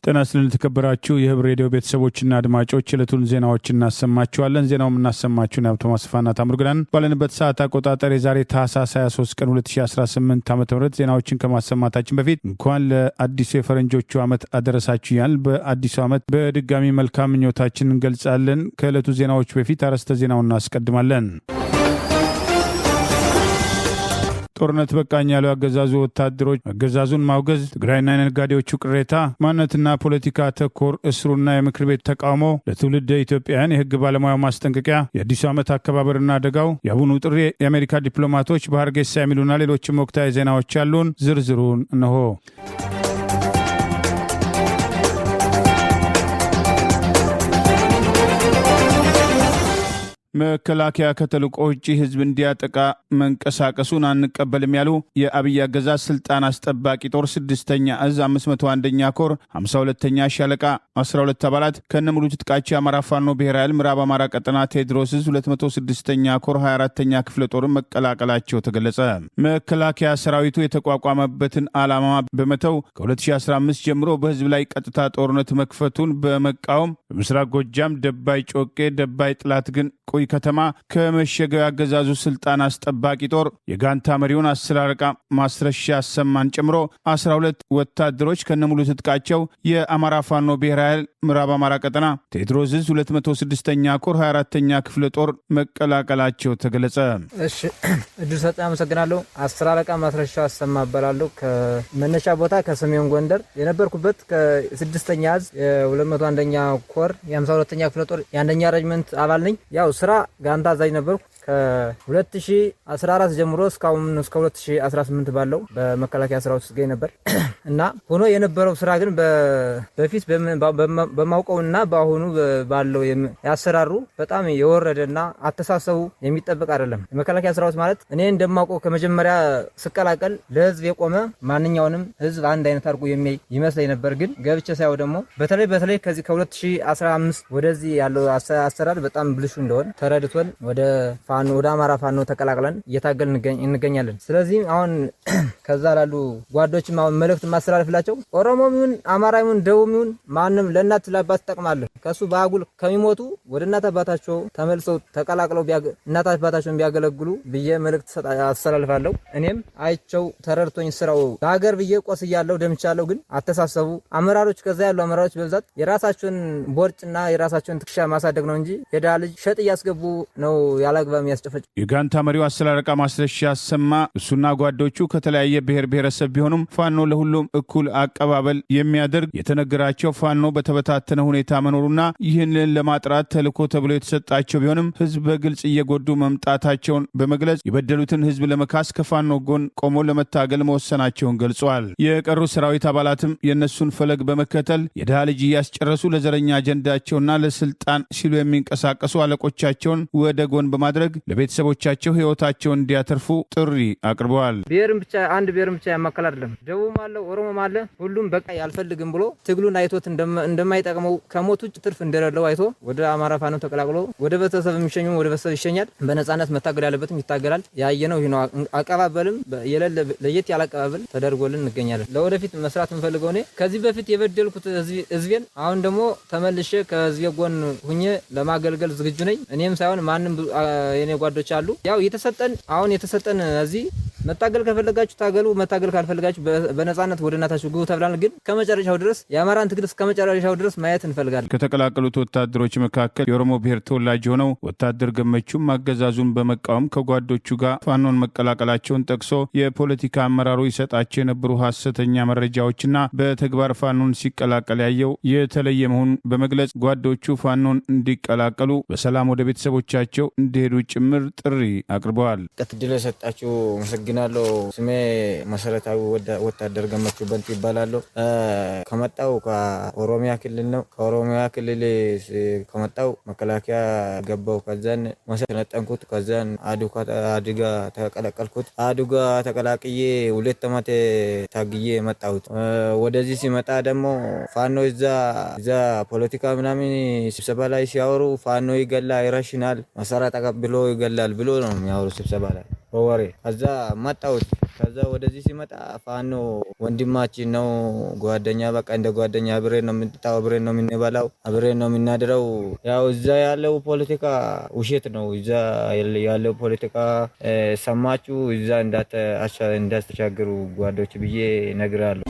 ጤና ይስጥልን ተከበራችሁ የህብር ሬዲዮ ቤተሰቦችና አድማጮች የዕለቱን ዜናዎች እናሰማችኋለን። ዜናውን እናሰማችሁን ሀብታሙ አስፋና ታምሩግናን ባለንበት ሰዓት አቆጣጠር የዛሬ ታህሳስ 23 ቀን 2018 ዓ.ም ዜናዎችን ከማሰማታችን በፊት እንኳን ለአዲሱ የፈረንጆቹ ዓመት አደረሳችሁ ያል በአዲሱ ዓመት በድጋሚ መልካም ምኞታችንን እንገልጻለን። ከዕለቱ ዜናዎች በፊት አርዕስተ ዜናውን እናስቀድማለን። ጦርነት በቃኝ ያሉ አገዛዙ ወታደሮች አገዛዙን ማውገዝ፣ ትግራይና የነጋዴዎቹ ቅሬታ፣ ማንነትና ፖለቲካ ተኮር እስሩና የምክር ቤት ተቃውሞ፣ ለትውልደ ኢትዮጵያውያን የህግ ባለሙያ ማስጠንቀቂያ፣ የአዲሱ ዓመት አከባበርና አደጋው፣ የአቡኑ ጥሪ፣ የአሜሪካ ዲፕሎማቶች በሀርጌሳ የሚሉና ሌሎችም ወቅታዊ ዜናዎች ያሉን ዝርዝሩን እነሆ። መከላከያ ከተልዕኮ ውጪ ህዝብ እንዲያጠቃ መንቀሳቀሱን አንቀበልም ያሉ የአብይ አገዛዝ ስልጣን አስጠባቂ ጦር 6ኛ እዝ 501ኛ ኮር 52ኛ ሻለቃ 12 አባላት ከነሙሉ ትጥቃቸው የአማራ ፋኖ ብሔራዊ ኃይል ምዕራብ አማራ ቀጠና ቴዎድሮስ እዝ 206ኛ ኮር 24ኛ ክፍለ ጦርን መቀላቀላቸው ተገለጸ። መከላከያ ሰራዊቱ የተቋቋመበትን ዓላማ በመተው ከ2015 ጀምሮ በህዝብ ላይ ቀጥታ ጦርነት መክፈቱን በመቃወም በምስራቅ ጎጃም ደባይ ጮቄ፣ ደባይ ጥላት ግን ቆይ ከተማ ከመሸገው ያገዛዙ ስልጣን አስጠባቂ ጦር የጋንታ መሪውን 10 አለቃ ማስረሻ አሰማን ጨምሮ 12 ወታደሮች ከነሙሉ ትጥቃቸው የአማራ ፋኖ ብሔራዊ ኃይል ምዕራብ አማራ ቀጠና ቴዎድሮስ እዝ 206ኛ ኮር 24ኛ ክፍለ ጦር መቀላቀላቸው ተገለጸ። እሺ እድል ሰጣ አመሰግናለሁ። 10 አለቃ ማስረሻ አሰማ እባላለሁ። ከመነሻ ቦታ ከሰሜን ጎንደር የነበርኩበት ከ6ኛ እዝ የ201ኛ ኮር የ52ኛ ክፍለ ጦር የአንደኛ ሬጅመንት አባል ነኝ። ያው ስራ ጋንታ አዛዥ ነበርኩ ከ2014 ጀምሮ እስካሁን እስከ 2018 ባለው በመከላከያ ሰራዊት ውስጥ ገኝ ነበር እና ሆኖ የነበረው ስራ ግን በፊት በማውቀውና በአሁኑ ባለው ያሰራሩ በጣም የወረደና አተሳሰቡ የሚጠበቅ አይደለም። የመከላከያ ሰራዊት ማለት እኔ እንደማውቀው ከመጀመሪያ ስቀላቀል ለህዝብ የቆመ ማንኛውንም ህዝብ አንድ አይነት አድርጎ ይመስለኝ ነበር። ግን ገብቼ ሳይው ደግሞ በተለይ ከዚህ ከ2015 ወደዚህ ያለው አሰራር በጣም ብልሹ እንደሆነ ተረድቶን ወደ አማራ ፋኖ ተቀላቅለን እየታገልን እንገኛለን። ስለዚህ አሁን ከዛ ላሉ ጓዶችም አሁን መልእክት ማስተላለፍላቸው ኦሮሞም ይሁን አማራም ይሁን ደቡብም ይሁን ማንንም ለእናት ለአባት ተጠቅማለህ ከሱ በአጉል ከሚሞቱ ወደ እናት አባታቸው ተመልሰው ተቀላቅለው እናት አባታቸውን ቢያገለግሉ ብዬ መልእክት አስተላልፋለሁ። እኔም አይቸው ተረድቶኝ ስራው በሀገር ብዬ ቆስያለሁ፣ ደምቻለሁ። ግን አተሳሰቡ አመራሮች ከዛ ያሉ አመራሮች በብዛት የራሳቸውን ቦርጭና የራሳቸውን ትከሻ ማሳደግ ነው እንጂ የዳ ልጅ ሸጥ እያስገቡ ነው ያላግባብ ያስጨፈጭ። የጋንታ መሪው 10 አለቃ ማስረሻ አሰማ እሱና ጓዶቹ ከተለያየ ብሔር ብሔረሰብ ቢሆኑም ፋኖ ለሁሉም እኩል አቀባበል የሚያደርግ የተነገራቸው ፋኖ በተበታተነ ሁኔታ መኖሩና ይህንን ለማጥራት ተልዕኮ ተብሎ የተሰጣቸው ቢሆንም ህዝብ በግልጽ እየጎዱ መምጣታቸውን በመግለጽ የበደሉትን ህዝብ ለመካስ ከፋኖ ጎን ቆሞ ለመታገል መወሰናቸውን ገልጸዋል። የቀሩ ሰራዊት አባላትም የእነሱን ፈለግ በመከተል የድሃ ልጅ እያስጨረሱ ለዘረኛ አጀንዳቸውና ለስልጣን ሲሉ የሚንቀሳቀሱ አለቆቻቸውን ወደ ጎን በማድረግ ለቤተሰቦቻቸው ህይወታቸውን እንዲያተርፉ ጥሪ አቅርበዋል። አንድ ብሔርም ብቻ ያማከል አይደለም። ደቡብም አለ፣ ኦሮሞም አለ። ሁሉም በቃ ያልፈልግም ብሎ ትግሉን አይቶት እንደማይጠቅመው ከሞት ውጭ ትርፍ እንደሌለው አይቶ ወደ አማራ ፋኖ ተቀላቅሎ ወደ ቤተሰብ የሚሸኙ ወደ ቤተሰብ ይሸኛል። በነጻነት መታገል ያለበትም ይታገላል። ያየነው ይሄ ነው። አቀባበልም የሌለ ለየት ያለ አቀባበል ተደርጎልን እንገኛለን። ለወደፊት መስራት የምፈልገው እኔ ከዚህ በፊት የበደልኩት ህዝቤን አሁን ደግሞ ተመልሼ ከህዝቤ ጎን ሁኜ ለማገልገል ዝግጁ ነኝ። እኔም ሳይሆን ማንም የኔ ጓዶች አሉ። ያው የተሰጠን እዚህ መታገል ከፈለጋችሁ ታገሉ፣ መታገል ካልፈለጋችሁ በነጻነት ወደ እናታችሁ ግቡ ተብላን። ግን ከመጨረሻው ድረስ የአማራን ትግል ከመጨረሻው ድረስ ማየት እንፈልጋለን። ከተቀላቀሉት ወታደሮች መካከል የኦሮሞ ብሔር ተወላጅ ሆነው ወታደር ገመቹም አገዛዙን በመቃወም ከጓዶቹ ጋር ፋኖን መቀላቀላቸውን ጠቅሶ የፖለቲካ አመራሩ ይሰጣቸው የነበሩ ሐሰተኛ መረጃዎችና በተግባር ፋኖን ሲቀላቀል ያየው የተለየ መሆኑን በመግለጽ ጓዶቹ ፋኖን እንዲቀላቀሉ በሰላም ወደ ቤተሰቦቻቸው እንዲሄዱ ጭምር ጥሪ አቅርበዋል። እድል የሰጣችሁ አመሰግናለሁ። ስሜ መሰረታዊ ወታደር ገመቹ በንት ይባላለሁ። ከመጣው ከኦሮሚያ ክልል ነው። ከኦሮሚያ ክልል ከመጣው መከላከያ ገባው። ከዛን መሰለጠንኩት። ከዛን አድጋ ተቀላቀልኩት። አድጋ ተቀላቅዬ 2 ዓመት ታግዬ መጣሁት። ወደዚህ ሲመጣ ደግሞ ፋኖ እዛ ፖለቲካ ምናምን ስብሰባ ላይ ሲያወሩ ፋኖ ይገላ ይረሽናል፣ መሳሪያ ተቀብሎ ይገላል ብሎ ነው የሚያወሩ ስብሰባ ላይ በወሬ። ከዛ መጣሁት። ከዛ ወደዚህ ሲመጣ ፋኖ ወንድማችን ነው፣ ጓደኛ በቃ እንደ ጓደኛ አብሬን ነው የምንጠጣው፣ አብሬን ነው የምንበላው፣ አብሬን ነው የምናድረው። ያው እዛ ያለው ፖለቲካ ውሸት ነው። እዛ ያለው ፖለቲካ ሰማችሁ እዛ እንዳትሻገሩ ጓዶች ብዬ እነግራለሁ።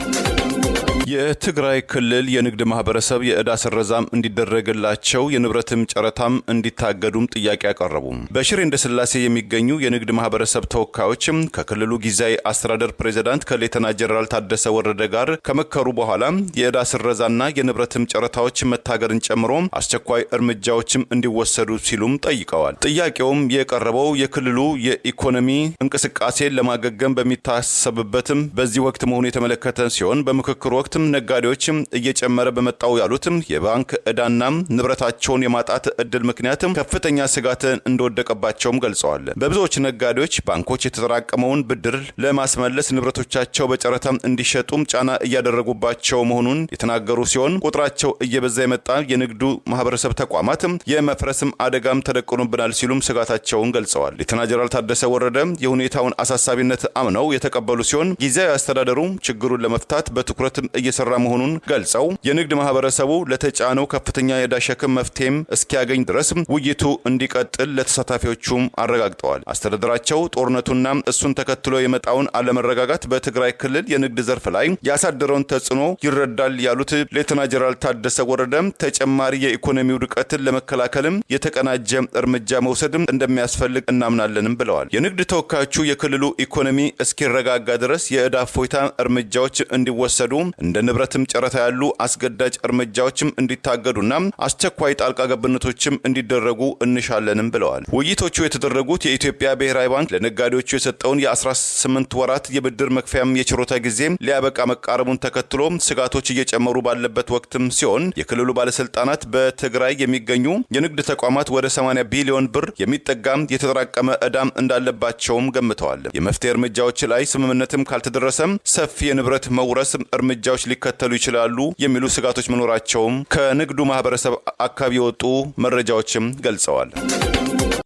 የትግራይ ክልል የንግድ ማህበረሰብ የዕዳ ስረዛም እንዲደረግላቸው የንብረትም ጨረታም እንዲታገዱም ጥያቄ ያቀረቡ በሽሬ እንዳስላሴ የሚገኙ የንግድ ማህበረሰብ ተወካዮችም ከክልሉ ጊዜያዊ አስተዳደር ፕሬዝዳንት ከሌተና ጀነራል ታደሰ ወረደ ጋር ከመከሩ በኋላ የዕዳ ስረዛና የንብረትም ጨረታዎች መታገድን ጨምሮ አስቸኳይ እርምጃዎችም እንዲወሰዱ ሲሉም ጠይቀዋል። ጥያቄውም የቀረበው የክልሉ የኢኮኖሚ እንቅስቃሴ ለማገገም በሚታሰብበትም በዚህ ወቅት መሆኑ የተመለከተ ሲሆን በምክክሩ ወቅት ነጋዴዎችም እየጨመረ በመጣው ያሉትም የባንክ ዕዳና ንብረታቸውን የማጣት እድል ምክንያትም ከፍተኛ ስጋት እንደወደቀባቸውም ገልጸዋል። በብዙዎች ነጋዴዎች ባንኮች የተጠራቀመውን ብድር ለማስመለስ ንብረቶቻቸው በጨረታ እንዲሸጡም ጫና እያደረጉባቸው መሆኑን የተናገሩ ሲሆን ቁጥራቸው እየበዛ የመጣ የንግዱ ማህበረሰብ ተቋማት የመፍረስም አደጋም ተደቅኖብናል ሲሉም ስጋታቸውን ገልጸዋል። ሌተና ጀነራል ታደሰ ወረደ የሁኔታውን አሳሳቢነት አምነው የተቀበሉ ሲሆን ጊዜያዊ አስተዳደሩ ችግሩን ለመፍታት በትኩረት እየሰራ መሆኑን ገልጸው የንግድ ማህበረሰቡ ለተጫነው ከፍተኛ የዕዳ ሸክም መፍትሄም እስኪያገኝ ድረስ ውይይቱ እንዲቀጥል ለተሳታፊዎቹም አረጋግጠዋል። አስተዳደራቸው ጦርነቱና እሱን ተከትሎ የመጣውን አለመረጋጋት በትግራይ ክልል የንግድ ዘርፍ ላይ ያሳደረውን ተጽዕኖ ይረዳል ያሉት ሌተና ጀነራል ታደሰ ወረደ ተጨማሪ የኢኮኖሚ ውድቀትን ለመከላከልም የተቀናጀ እርምጃ መውሰድም እንደሚያስፈልግ እናምናለንም ብለዋል። የንግድ ተወካዮቹ የክልሉ ኢኮኖሚ እስኪረጋጋ ድረስ የዕዳ እፎይታ እርምጃዎች እንዲወሰዱ እንደ ንብረትም ጨረታ ያሉ አስገዳጅ እርምጃዎችም እንዲታገዱና አስቸኳይ ጣልቃ ገብነቶችም እንዲደረጉ እንሻለንም ብለዋል። ውይይቶቹ የተደረጉት የኢትዮጵያ ብሔራዊ ባንክ ለነጋዴዎቹ የሰጠውን የ18 ወራት የብድር መክፈያም የችሮታ ጊዜ ሊያበቃ መቃረቡን ተከትሎ ስጋቶች እየጨመሩ ባለበት ወቅትም ሲሆን የክልሉ ባለስልጣናት በትግራይ የሚገኙ የንግድ ተቋማት ወደ 80 ቢሊዮን ብር የሚጠጋም የተጠራቀመ ዕዳም እንዳለባቸውም ገምተዋል። የመፍትሄ እርምጃዎች ላይ ስምምነትም ካልተደረሰም ሰፊ የንብረት መውረስ እርምጃዎች ሊከተሉ ይችላሉ የሚሉ ስጋቶች መኖራቸውም ከንግዱ ማህበረሰብ አካባቢ የወጡ መረጃዎችም ገልጸዋል።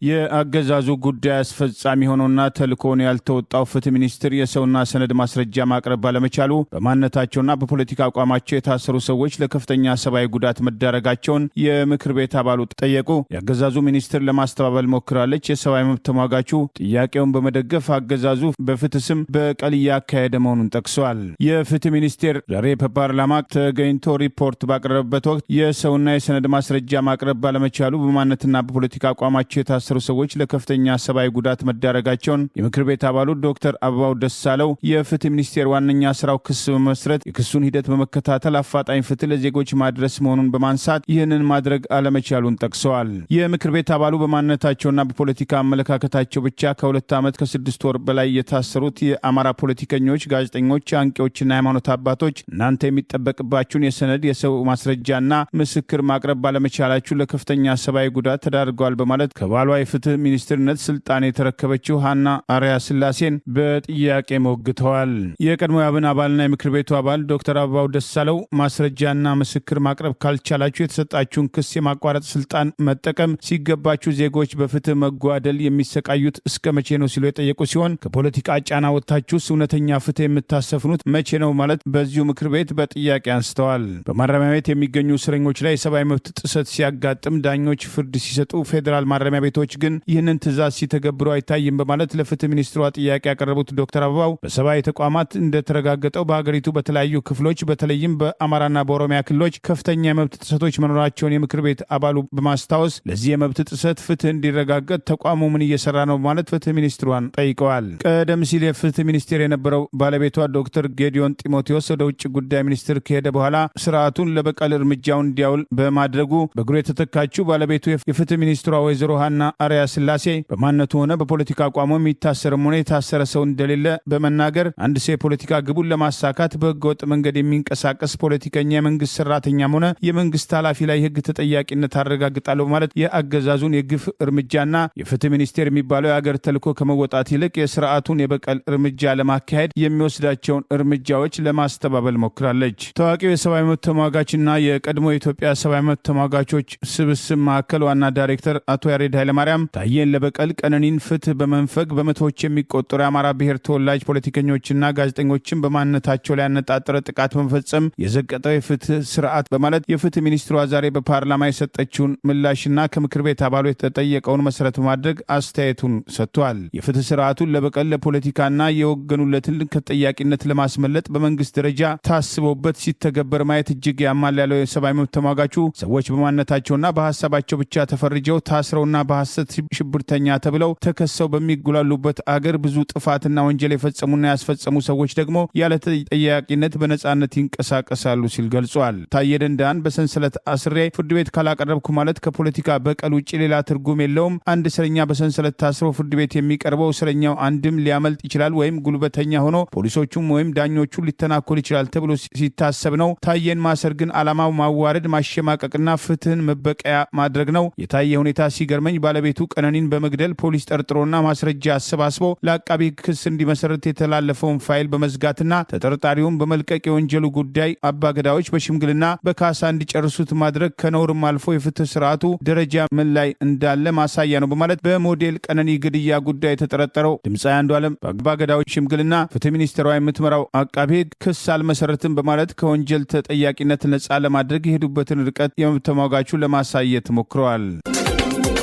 የአገዛዙ ጉዳይ አስፈጻሚ ሆኖና ተልእኮውን ያልተወጣው ፍትህ ሚኒስትር የሰውና ሰነድ ማስረጃ ማቅረብ ባለመቻሉ በማንነታቸውና በፖለቲካ አቋማቸው የታሰሩ ሰዎች ለከፍተኛ ሰብአዊ ጉዳት መዳረጋቸውን የምክር ቤት አባሉ ጠየቁ። የአገዛዙ ሚኒስትር ለማስተባበል ሞክራለች። የሰብአዊ መብት ተሟጋቹ ጥያቄውን በመደገፍ አገዛዙ በፍትህ ስም በቀል እያካሄደ መሆኑን ጠቅሰዋል። የፍትህ ሚኒስቴር ዛሬ በፓርላማ ተገኝቶ ሪፖርት ባቀረበበት ወቅት የሰውና የሰነድ ማስረጃ ማቅረብ ባለመቻሉ በማንነትና በፖለቲካ አቋማቸው የታሰሩ ሰዎች ለከፍተኛ ሰብአዊ ጉዳት መዳረጋቸውን የምክር ቤት አባሉ ዶክተር አበባው ደሳለው የፍትህ ሚኒስቴር ዋነኛ ስራው ክስ በመስረት የክሱን ሂደት በመከታተል አፋጣኝ ፍትህ ለዜጎች ማድረስ መሆኑን በማንሳት ይህንን ማድረግ አለመቻሉን ጠቅሰዋል። የምክር ቤት አባሉ በማንነታቸውና በፖለቲካ አመለካከታቸው ብቻ ከ2 ዓመት ከ6 ወር በላይ የታሰሩት የአማራ ፖለቲከኞች፣ ጋዜጠኞች፣ አንቂዎችና ሃይማኖት አባቶች እናንተ የሚጠበቅባችሁን የሰነድ የሰው ማስረጃና ምስክር ማቅረብ ባለመቻላችሁ ለከፍተኛ ሰብአዊ ጉዳት ተዳርገዋል በማለት ከባሏ የፍትህ ሚኒስትርነት ስልጣን የተረከበችው ሀና አርያ ስላሴን በጥያቄ ሞግተዋል። የቀድሞ የአብን አባልና የምክር ቤቱ አባል ዶክተር አበባው ደሳለው ማስረጃና ምስክር ማቅረብ ካልቻላችሁ የተሰጣችሁን ክስ የማቋረጥ ስልጣን መጠቀም ሲገባችሁ ዜጎች በፍትህ መጓደል የሚሰቃዩት እስከ መቼ ነው ሲሉ የጠየቁ ሲሆን ከፖለቲካ ጫና ወጥታችሁስ እውነተኛ ፍትህ የምታሰፍኑት መቼ ነው ማለት በዚሁ ምክር ቤት በጥያቄ አንስተዋል። በማረሚያ ቤት የሚገኙ እስረኞች ላይ የሰብአዊ መብት ጥሰት ሲያጋጥም ዳኞች ፍርድ ሲሰጡ ፌዴራል ማረሚያ ቤቶች ግን ይህንን ትዕዛዝ ሲተገብሩ አይታይም በማለት ለፍትህ ሚኒስትሯ ጥያቄ ያቀረቡት ዶክተር አበባው በሰብአዊ ተቋማት እንደተረጋገጠው በሀገሪቱ በተለያዩ ክፍሎች በተለይም በአማራና በኦሮሚያ ክልሎች ከፍተኛ የመብት ጥሰቶች መኖራቸውን የምክር ቤት አባሉ በማስታወስ ለዚህ የመብት ጥሰት ፍትህ እንዲረጋገጥ ተቋሙ ምን እየሰራ ነው በማለት ፍትህ ሚኒስትሯን ጠይቀዋል። ቀደም ሲል የፍትህ ሚኒስቴር የነበረው ባለቤቷ ዶክተር ጌዲዮን ጢሞቴዎስ ወደ ውጭ ጉዳይ ሚኒስትር ከሄደ በኋላ ስርዓቱን ለበቀል እርምጃውን እንዲያውል በማድረጉ በእግሩ የተተካችው ባለቤቱ የፍትህ ሚኒስትሯ ወይዘሮ ሀና አርያ ስላሴ በማንነቱ ሆነ በፖለቲካ አቋሙ የሚታሰርም ሆነ የታሰረ ሰው እንደሌለ በመናገር አንድ ሰው የፖለቲካ ግቡን ለማሳካት በህገወጥ መንገድ የሚንቀሳቀስ ፖለቲከኛ የመንግስት ሰራተኛም ሆነ የመንግስት ኃላፊ ላይ ህግ ተጠያቂነት አረጋግጣለሁ በማለት የአገዛዙን የግፍ እርምጃና የፍትህ ሚኒስቴር የሚባለው የአገር ተልዕኮ ከመወጣት ይልቅ የስርዓቱን የበቀል እርምጃ ለማካሄድ የሚወስዳቸውን እርምጃዎች ለማስተባበል ሞክራለች። ታዋቂው የሰብአዊ መብት ተሟጋችና የቀድሞ የኢትዮጵያ ሰብአዊ መብት ተሟጋቾች ስብስብ ማዕከል ዋና ዳይሬክተር አቶ ያሬድ ኃይለማርያም ኃይለማርያም ታዬን ለበቀል ቀነኒን ፍትህ በመንፈግ በመቶዎች የሚቆጠሩ የአማራ ብሔር ተወላጅ ፖለቲከኞችና ጋዜጠኞችን በማንነታቸው ላይ ያነጣጠረ ጥቃት በመፈጸም የዘቀጠው የፍትህ ስርዓት በማለት የፍትህ ሚኒስትሯ ዛሬ በፓርላማ የሰጠችውን ምላሽና ከምክር ቤት አባሉ የተጠየቀውን መሰረት በማድረግ አስተያየቱን ሰጥቷል። የፍትህ ስርዓቱን ለበቀል ለፖለቲካና የወገኑለትን ከተጠያቂነት ለማስመለጥ በመንግስት ደረጃ ታስቦበት ሲተገበር ማየት እጅግ ያማል ያለው የሰብአዊ መብት ተሟጋቹ ሰዎች በማንነታቸውና በሀሳባቸው ብቻ ተፈርጀው ታስረውና በሐሰት ሽብርተኛ ተብለው ተከሰው በሚጉላሉበት አገር ብዙ ጥፋትና ወንጀል የፈጸሙና ያስፈጸሙ ሰዎች ደግሞ ያለ ተጠያቂነት በነጻነት ይንቀሳቀሳሉ ሲል ገልጿል። ታዬ ደንደአን በሰንሰለት አስሬ ፍርድ ቤት ካላቀረብኩ ማለት ከፖለቲካ በቀል ውጭ ሌላ ትርጉም የለውም። አንድ እስረኛ በሰንሰለት ታስሮ ፍርድ ቤት የሚቀርበው እስረኛው አንድም ሊያመልጥ ይችላል ወይም ጉልበተኛ ሆኖ ፖሊሶቹም ወይም ዳኞቹ ሊተናኮል ይችላል ተብሎ ሲታሰብ ነው። ታዬን ማሰር ግን ዓላማው ማዋረድ፣ ማሸማቀቅና ፍትህን መበቀያ ማድረግ ነው። የታየ ሁኔታ ሲገርመኝ ባለቤቱ ቀነኒን በመግደል ፖሊስ ጠርጥሮና ማስረጃ አሰባስቦ ለአቃቢ ክስ እንዲመሰረት የተላለፈውን ፋይል በመዝጋትና ተጠርጣሪውን በመልቀቅ የወንጀሉ ጉዳይ አባገዳዎች በሽምግልና በካሳ እንዲጨርሱት ማድረግ ከነውርም አልፎ የፍትህ ስርዓቱ ደረጃ ምን ላይ እንዳለ ማሳያ ነው በማለት በሞዴል ቀነኒ ግድያ ጉዳይ የተጠረጠረው ድምፃዊ አንዱዓለም በአባገዳዎች ሽምግልና ፍትህ ሚኒስትሯ የምትመራው አቃቤ ክስ አልመሰረትም በማለት ከወንጀል ተጠያቂነት ነጻ ለማድረግ የሄዱበትን ርቀት የመብት ተሟጋቹ ለማሳየት ሞክረዋል።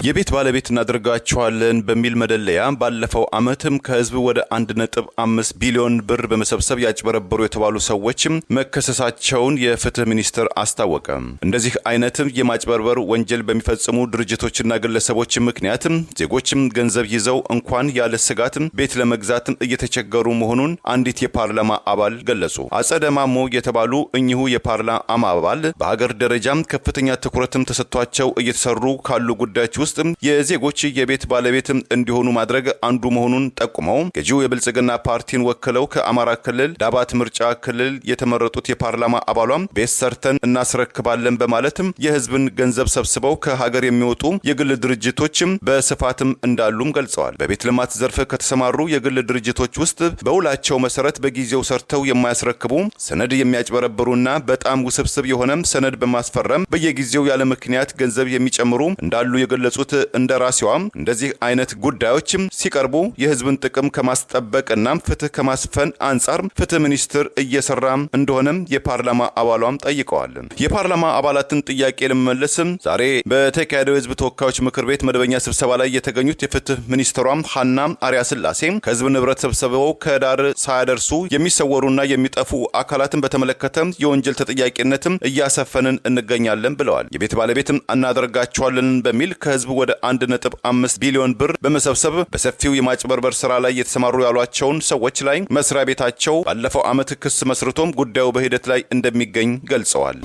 የቤት ባለቤት እናደርጋቸዋለን በሚል መደለያ ባለፈው ዓመትም ከህዝብ ወደ 1.5 ቢሊዮን ብር በመሰብሰብ ያጭበረበሩ የተባሉ ሰዎችም መከሰሳቸውን የፍትህ ሚኒስቴር አስታወቀ። እንደዚህ አይነትም የማጭበርበር ወንጀል በሚፈጽሙ ድርጅቶችና ግለሰቦች ምክንያትም ዜጎችም ገንዘብ ይዘው እንኳን ያለ ስጋት ቤት ለመግዛት እየተቸገሩ መሆኑን አንዲት የፓርላማ አባል ገለጹ። አጸደ ማሞ የተባሉ እኚሁ የፓርላማ አባል በሀገር ደረጃም ከፍተኛ ትኩረትም ተሰጥቷቸው እየተሰሩ ካሉ ጉዳዮች ውስጥ የዜጎች የቤት ባለቤት እንዲሆኑ ማድረግ አንዱ መሆኑን ጠቁመው ገዢው የብልጽግና ፓርቲን ወክለው ከአማራ ክልል ዳባት ምርጫ ክልል የተመረጡት የፓርላማ አባሏም ቤት ሰርተን እናስረክባለን በማለትም የህዝብን ገንዘብ ሰብስበው ከሀገር የሚወጡ የግል ድርጅቶችም በስፋትም እንዳሉም ገልጸዋል። በቤት ልማት ዘርፍ ከተሰማሩ የግል ድርጅቶች ውስጥ በውላቸው መሰረት በጊዜው ሰርተው የማያስረክቡ ሰነድ የሚያጭበረብሩና በጣም ውስብስብ የሆነም ሰነድ በማስፈረም በየጊዜው ያለ ምክንያት ገንዘብ የሚጨምሩ እንዳሉ የገለጹት እንደራሲዋም እንደዚህ አይነት ጉዳዮችም ሲቀርቡ የህዝብን ጥቅም ከማስጠበቅና ፍትህ ከማስፈን አንጻር ፍትህ ሚኒስቴር እየሰራ እንደሆነም የፓርላማ አባሏም ጠይቀዋል። የፓርላማ አባላትን ጥያቄ ለመመለስም ዛሬ በተካሄደው የህዝብ ተወካዮች ምክር ቤት መደበኛ ስብሰባ ላይ የተገኙት የፍትህ ሚኒስትሯም ሀና አርያ ስላሴ ከህዝብ ንብረት ሰብስበው ከዳር ሳያደርሱ የሚሰወሩና የሚጠፉ አካላትን በተመለከተ የወንጀል ተጠያቂነትም እያሰፈንን እንገኛለን ብለዋል። የቤት ባለቤትም እናደርጋቸዋለን በሚል ከህዝብ ወደ 1.5 ቢሊዮን ብር በመሰብሰብ በሰፊው የማጭበርበር ስራ ላይ የተሰማሩ ያሏቸውን ሰዎች ላይ መስሪያ ቤታቸው ባለፈው ዓመት ክስ መስርቶም ጉዳዩ በሂደት ላይ እንደሚገኝ ገልጸዋል።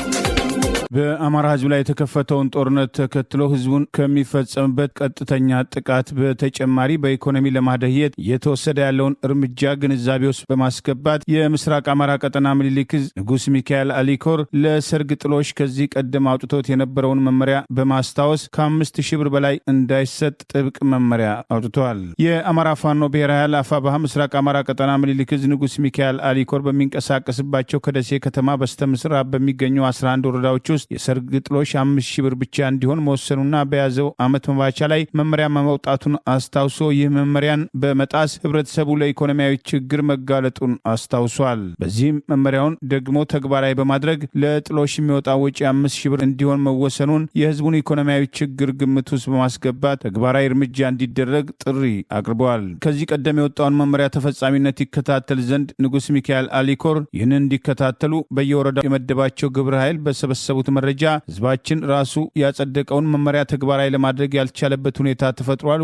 በአማራ ህዝብ ላይ የተከፈተውን ጦርነት ተከትሎ ህዝቡን ከሚፈጸምበት ቀጥተኛ ጥቃት በተጨማሪ በኢኮኖሚ ለማደህየት እየተወሰደ ያለውን እርምጃ ግንዛቤ ውስጥ በማስገባት የምስራቅ አማራ ቀጠና ምኒልክ ዕዝ ንጉስ ሚካኤል አሊኮር ለሰርግ ጥሎሽ ከዚህ ቀደም አውጥቶት የነበረውን መመሪያ በማስታወስ ከ5,000 ብር በላይ እንዳይሰጥ ጥብቅ መመሪያ አውጥተዋል። የአማራ ፋኖ ብሔራዊ ኃይል አፋባሃ ምስራቅ አማራ ቀጠና ምኒልክ ዕዝ ንጉስ ሚካኤል አሊኮር በሚንቀሳቀስባቸው ከደሴ ከተማ በስተምስራቅ በሚገኙ 11 ወረዳዎች ውስጥ የሰርግ ጥሎሽ 5,000 ብር ብቻ እንዲሆን መወሰኑና በያዘው ዓመት መባቻ ላይ መመሪያ ማውጣቱን አስታውሶ ይህ መመሪያን በመጣስ ህብረተሰቡ ለኢኮኖሚያዊ ችግር መጋለጡን አስታውሷል። በዚህም መመሪያውን ደግሞ ተግባራዊ በማድረግ ለጥሎሽ የሚወጣው ወጪ 5,000 ብር እንዲሆን መወሰኑን የህዝቡን ኢኮኖሚያዊ ችግር ግምት ውስጥ በማስገባት ተግባራዊ እርምጃ እንዲደረግ ጥሪ አቅርበዋል። ከዚህ ቀደም የወጣውን መመሪያ ተፈጻሚነት ይከታተል ዘንድ ንጉስ ሚካኤል አሊኮር ይህንን እንዲከታተሉ በየወረዳው የመደባቸው ግብረ ኃይል በሰበሰቡት መረጃ ህዝባችን ራሱ ያጸደቀውን መመሪያ ተግባራዊ ለማድረግ ያልቻለበት ሁኔታ ተፈጥሯል።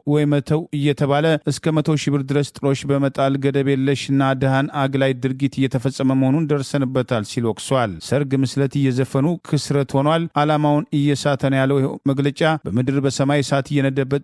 ወይ መተው እየተባለ እስከ 100,000 ብር ድረስ ጥሎሽ በመጣል ገደብ የለሽና ድሃን አግላይ ድርጊት እየተፈጸመ መሆኑን ደርሰንበታል ሲል ወቅሷል። ሰርግ ምስለት እየዘፈኑ ክስረት ሆኗል። ዓላማውን እየሳተ ነው ያለው መግለጫ በምድር በሰማይ እሳት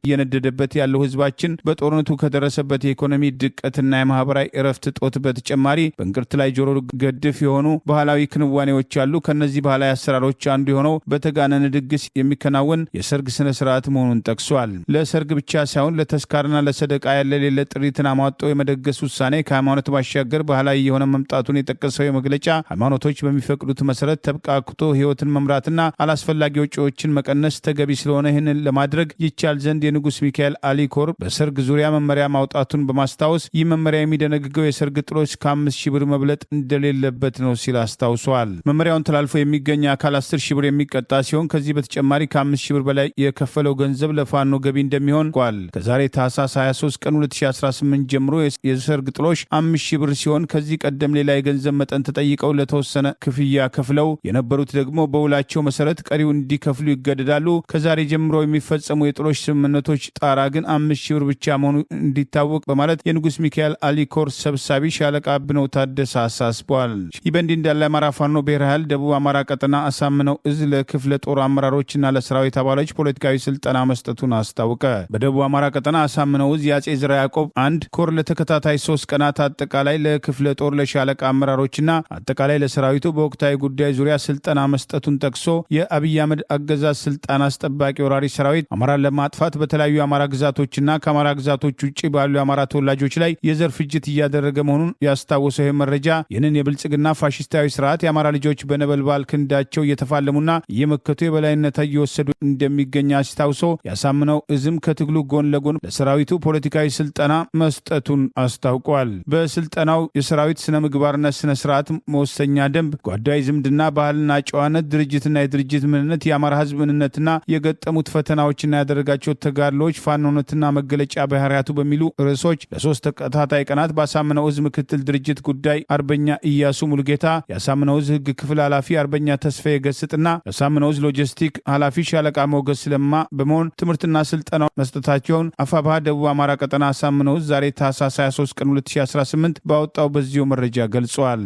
እየነደደበት ያለው ህዝባችን በጦርነቱ ከደረሰበት የኢኮኖሚ ድቀትና የማህበራዊ እረፍት ጦት በተጨማሪ በእንቅርት ላይ ጆሮ ገድፍ የሆኑ ባህላዊ ክንዋኔዎች አሉ። ከነዚህ ባህላዊ አሰራሮች አንዱ የሆነው በተጋነነ ድግስ የሚከናወን የሰርግ ስነ ስርዓት መሆኑን ጠቅሷል። ለሰርግ ብቻ ሳይሆን ለተስካርና ለሰደቃ ያለ ሌለ ጥሪትን አሟጦ የመደገስ ውሳኔ ከሃይማኖት ባሻገር ባህላዊ የሆነ መምጣቱን የጠቀሰው የመግለጫ ሃይማኖቶች በሚፈቅዱት መሰረት ተብቃቅቶ ህይወትን መምራትና አላስፈላጊ ወጪዎችን መቀነስ ተገቢ ስለሆነ ይህንን ለማድረግ ይቻል ዘንድ የንጉስ ሚካኤል አሊኮር በሰርግ ዙሪያ መመሪያ ማውጣቱን በማስታወስ ይህ መመሪያ የሚደነግገው የሰርግ ጥሎች ከ5,000 ብር መብለጥ እንደሌለበት ነው ሲል አስታውሰዋል። መመሪያውን ተላልፎ የሚገኝ አካል 10,000 ብር የሚቀጣ ሲሆን ከዚህ በተጨማሪ ከ5,000 ብር በላይ የከፈለው ገንዘብ ለፋኖ ገቢ እንደሚሆን ቋል። ከዛሬ ታህሳስ 23 ቀን 2018 ጀምሮ የሰርግ ጥሎሽ 5,000 ብር ሲሆን ከዚህ ቀደም ሌላ የገንዘብ መጠን ተጠይቀው ለተወሰነ ክፍያ ከፍለው የነበሩት ደግሞ በውላቸው መሰረት ቀሪው እንዲከፍሉ ይገደዳሉ። ከዛሬ ጀምሮ የሚፈጸሙ የጥሎሽ ስምምነቶች ጣራ ግን 5,000 ብር ብቻ መሆኑ እንዲታወቅ በማለት የንጉስ ሚካኤል አሊኮር ሰብሳቢ ሻለቃ አብነው ታደሰ አሳስቧል። ይህ በእንዲህ እንዳለ አማራ ፋኖ ብሔራዊ ኃይል ደቡብ አማራ ቀጠና አሳምነው እዝ ለክፍለ ጦር አመራሮችና ለሰራዊት አባሎች ፖለቲካዊ ስልጠና መስጠቱን አስታወቀ። በደቡብ አማራ ቀጠና አሳምነው እዝ የአጼ ዘርዓ ያዕቆብ አንድ ኮር ለተከታታይ 3 ቀናት አጠቃላይ ለክፍለ ጦር ለሻለቃ አመራሮችና አጠቃላይ ለሰራዊቱ በወቅታዊ ጉዳይ ዙሪያ ስልጠና መስጠቱን ጠቅሶ የአብይ አህመድ አገዛዝ ስልጣን አስጠባቂ ወራሪ ሰራዊት አማራን ለማጥፋት በተለያዩ የአማራ ግዛቶችና ከአማራ ግዛቶች ውጭ ባሉ የአማራ ተወላጆች ላይ የዘር ፍጅት እያደረገ መሆኑን ያስታወሰው ይህ መረጃ ይህንን የብልጽግና ፋሽስታዊ ስርዓት የአማራ ልጆች በነበልባል ክንዳቸው እየተፋለሙና እየመከቱ የበላይነት እየወሰዱ እንደሚገኝ አስታውሶ ያሳምነው እዝም ከትግሉ ጎን ለጎን ለሰራዊቱ ፖለቲካዊ ስልጠና መስጠቱን አስታውቋል። በስልጠናው የሰራዊት ስነ ምግባርና ስነ ስርዓት መወሰኛ ደንብ፣ ጓዳዊ ዝምድና፣ ባህልና ጨዋነት፣ ድርጅትና የድርጅት ምንነት፣ የአማራ ህዝብ ምንነትና የገጠሙት ፈተናዎችና ያደረጋቸው ተጋድሎች፣ ፋኖነትና መገለጫ ባህሪያቱ በሚሉ ርዕሶች ለ3 ተከታታይ ቀናት በአሳምነው እዝ ምክትል ድርጅት ጉዳይ አርበኛ ኢያሱ ሙሉጌታ፣ የአሳምነው እዝ ህግ ክፍል ኃላፊ አርበኛ ተስፋዬ ገስጥና የአሳምነው እዝ ሎጂስቲክ ኃላፊ ሻለቃ ሞገስ ለማ በመሆን ትምህርትና ስልጠናው መስጠታቸውን አፋብኃ ደቡብ አማራ ቀጠና አሳምነው እዝ ዛሬ ታህሳስ 23 ቀን 2018 ባወጣው በዚሁ መረጃ ገልጿል።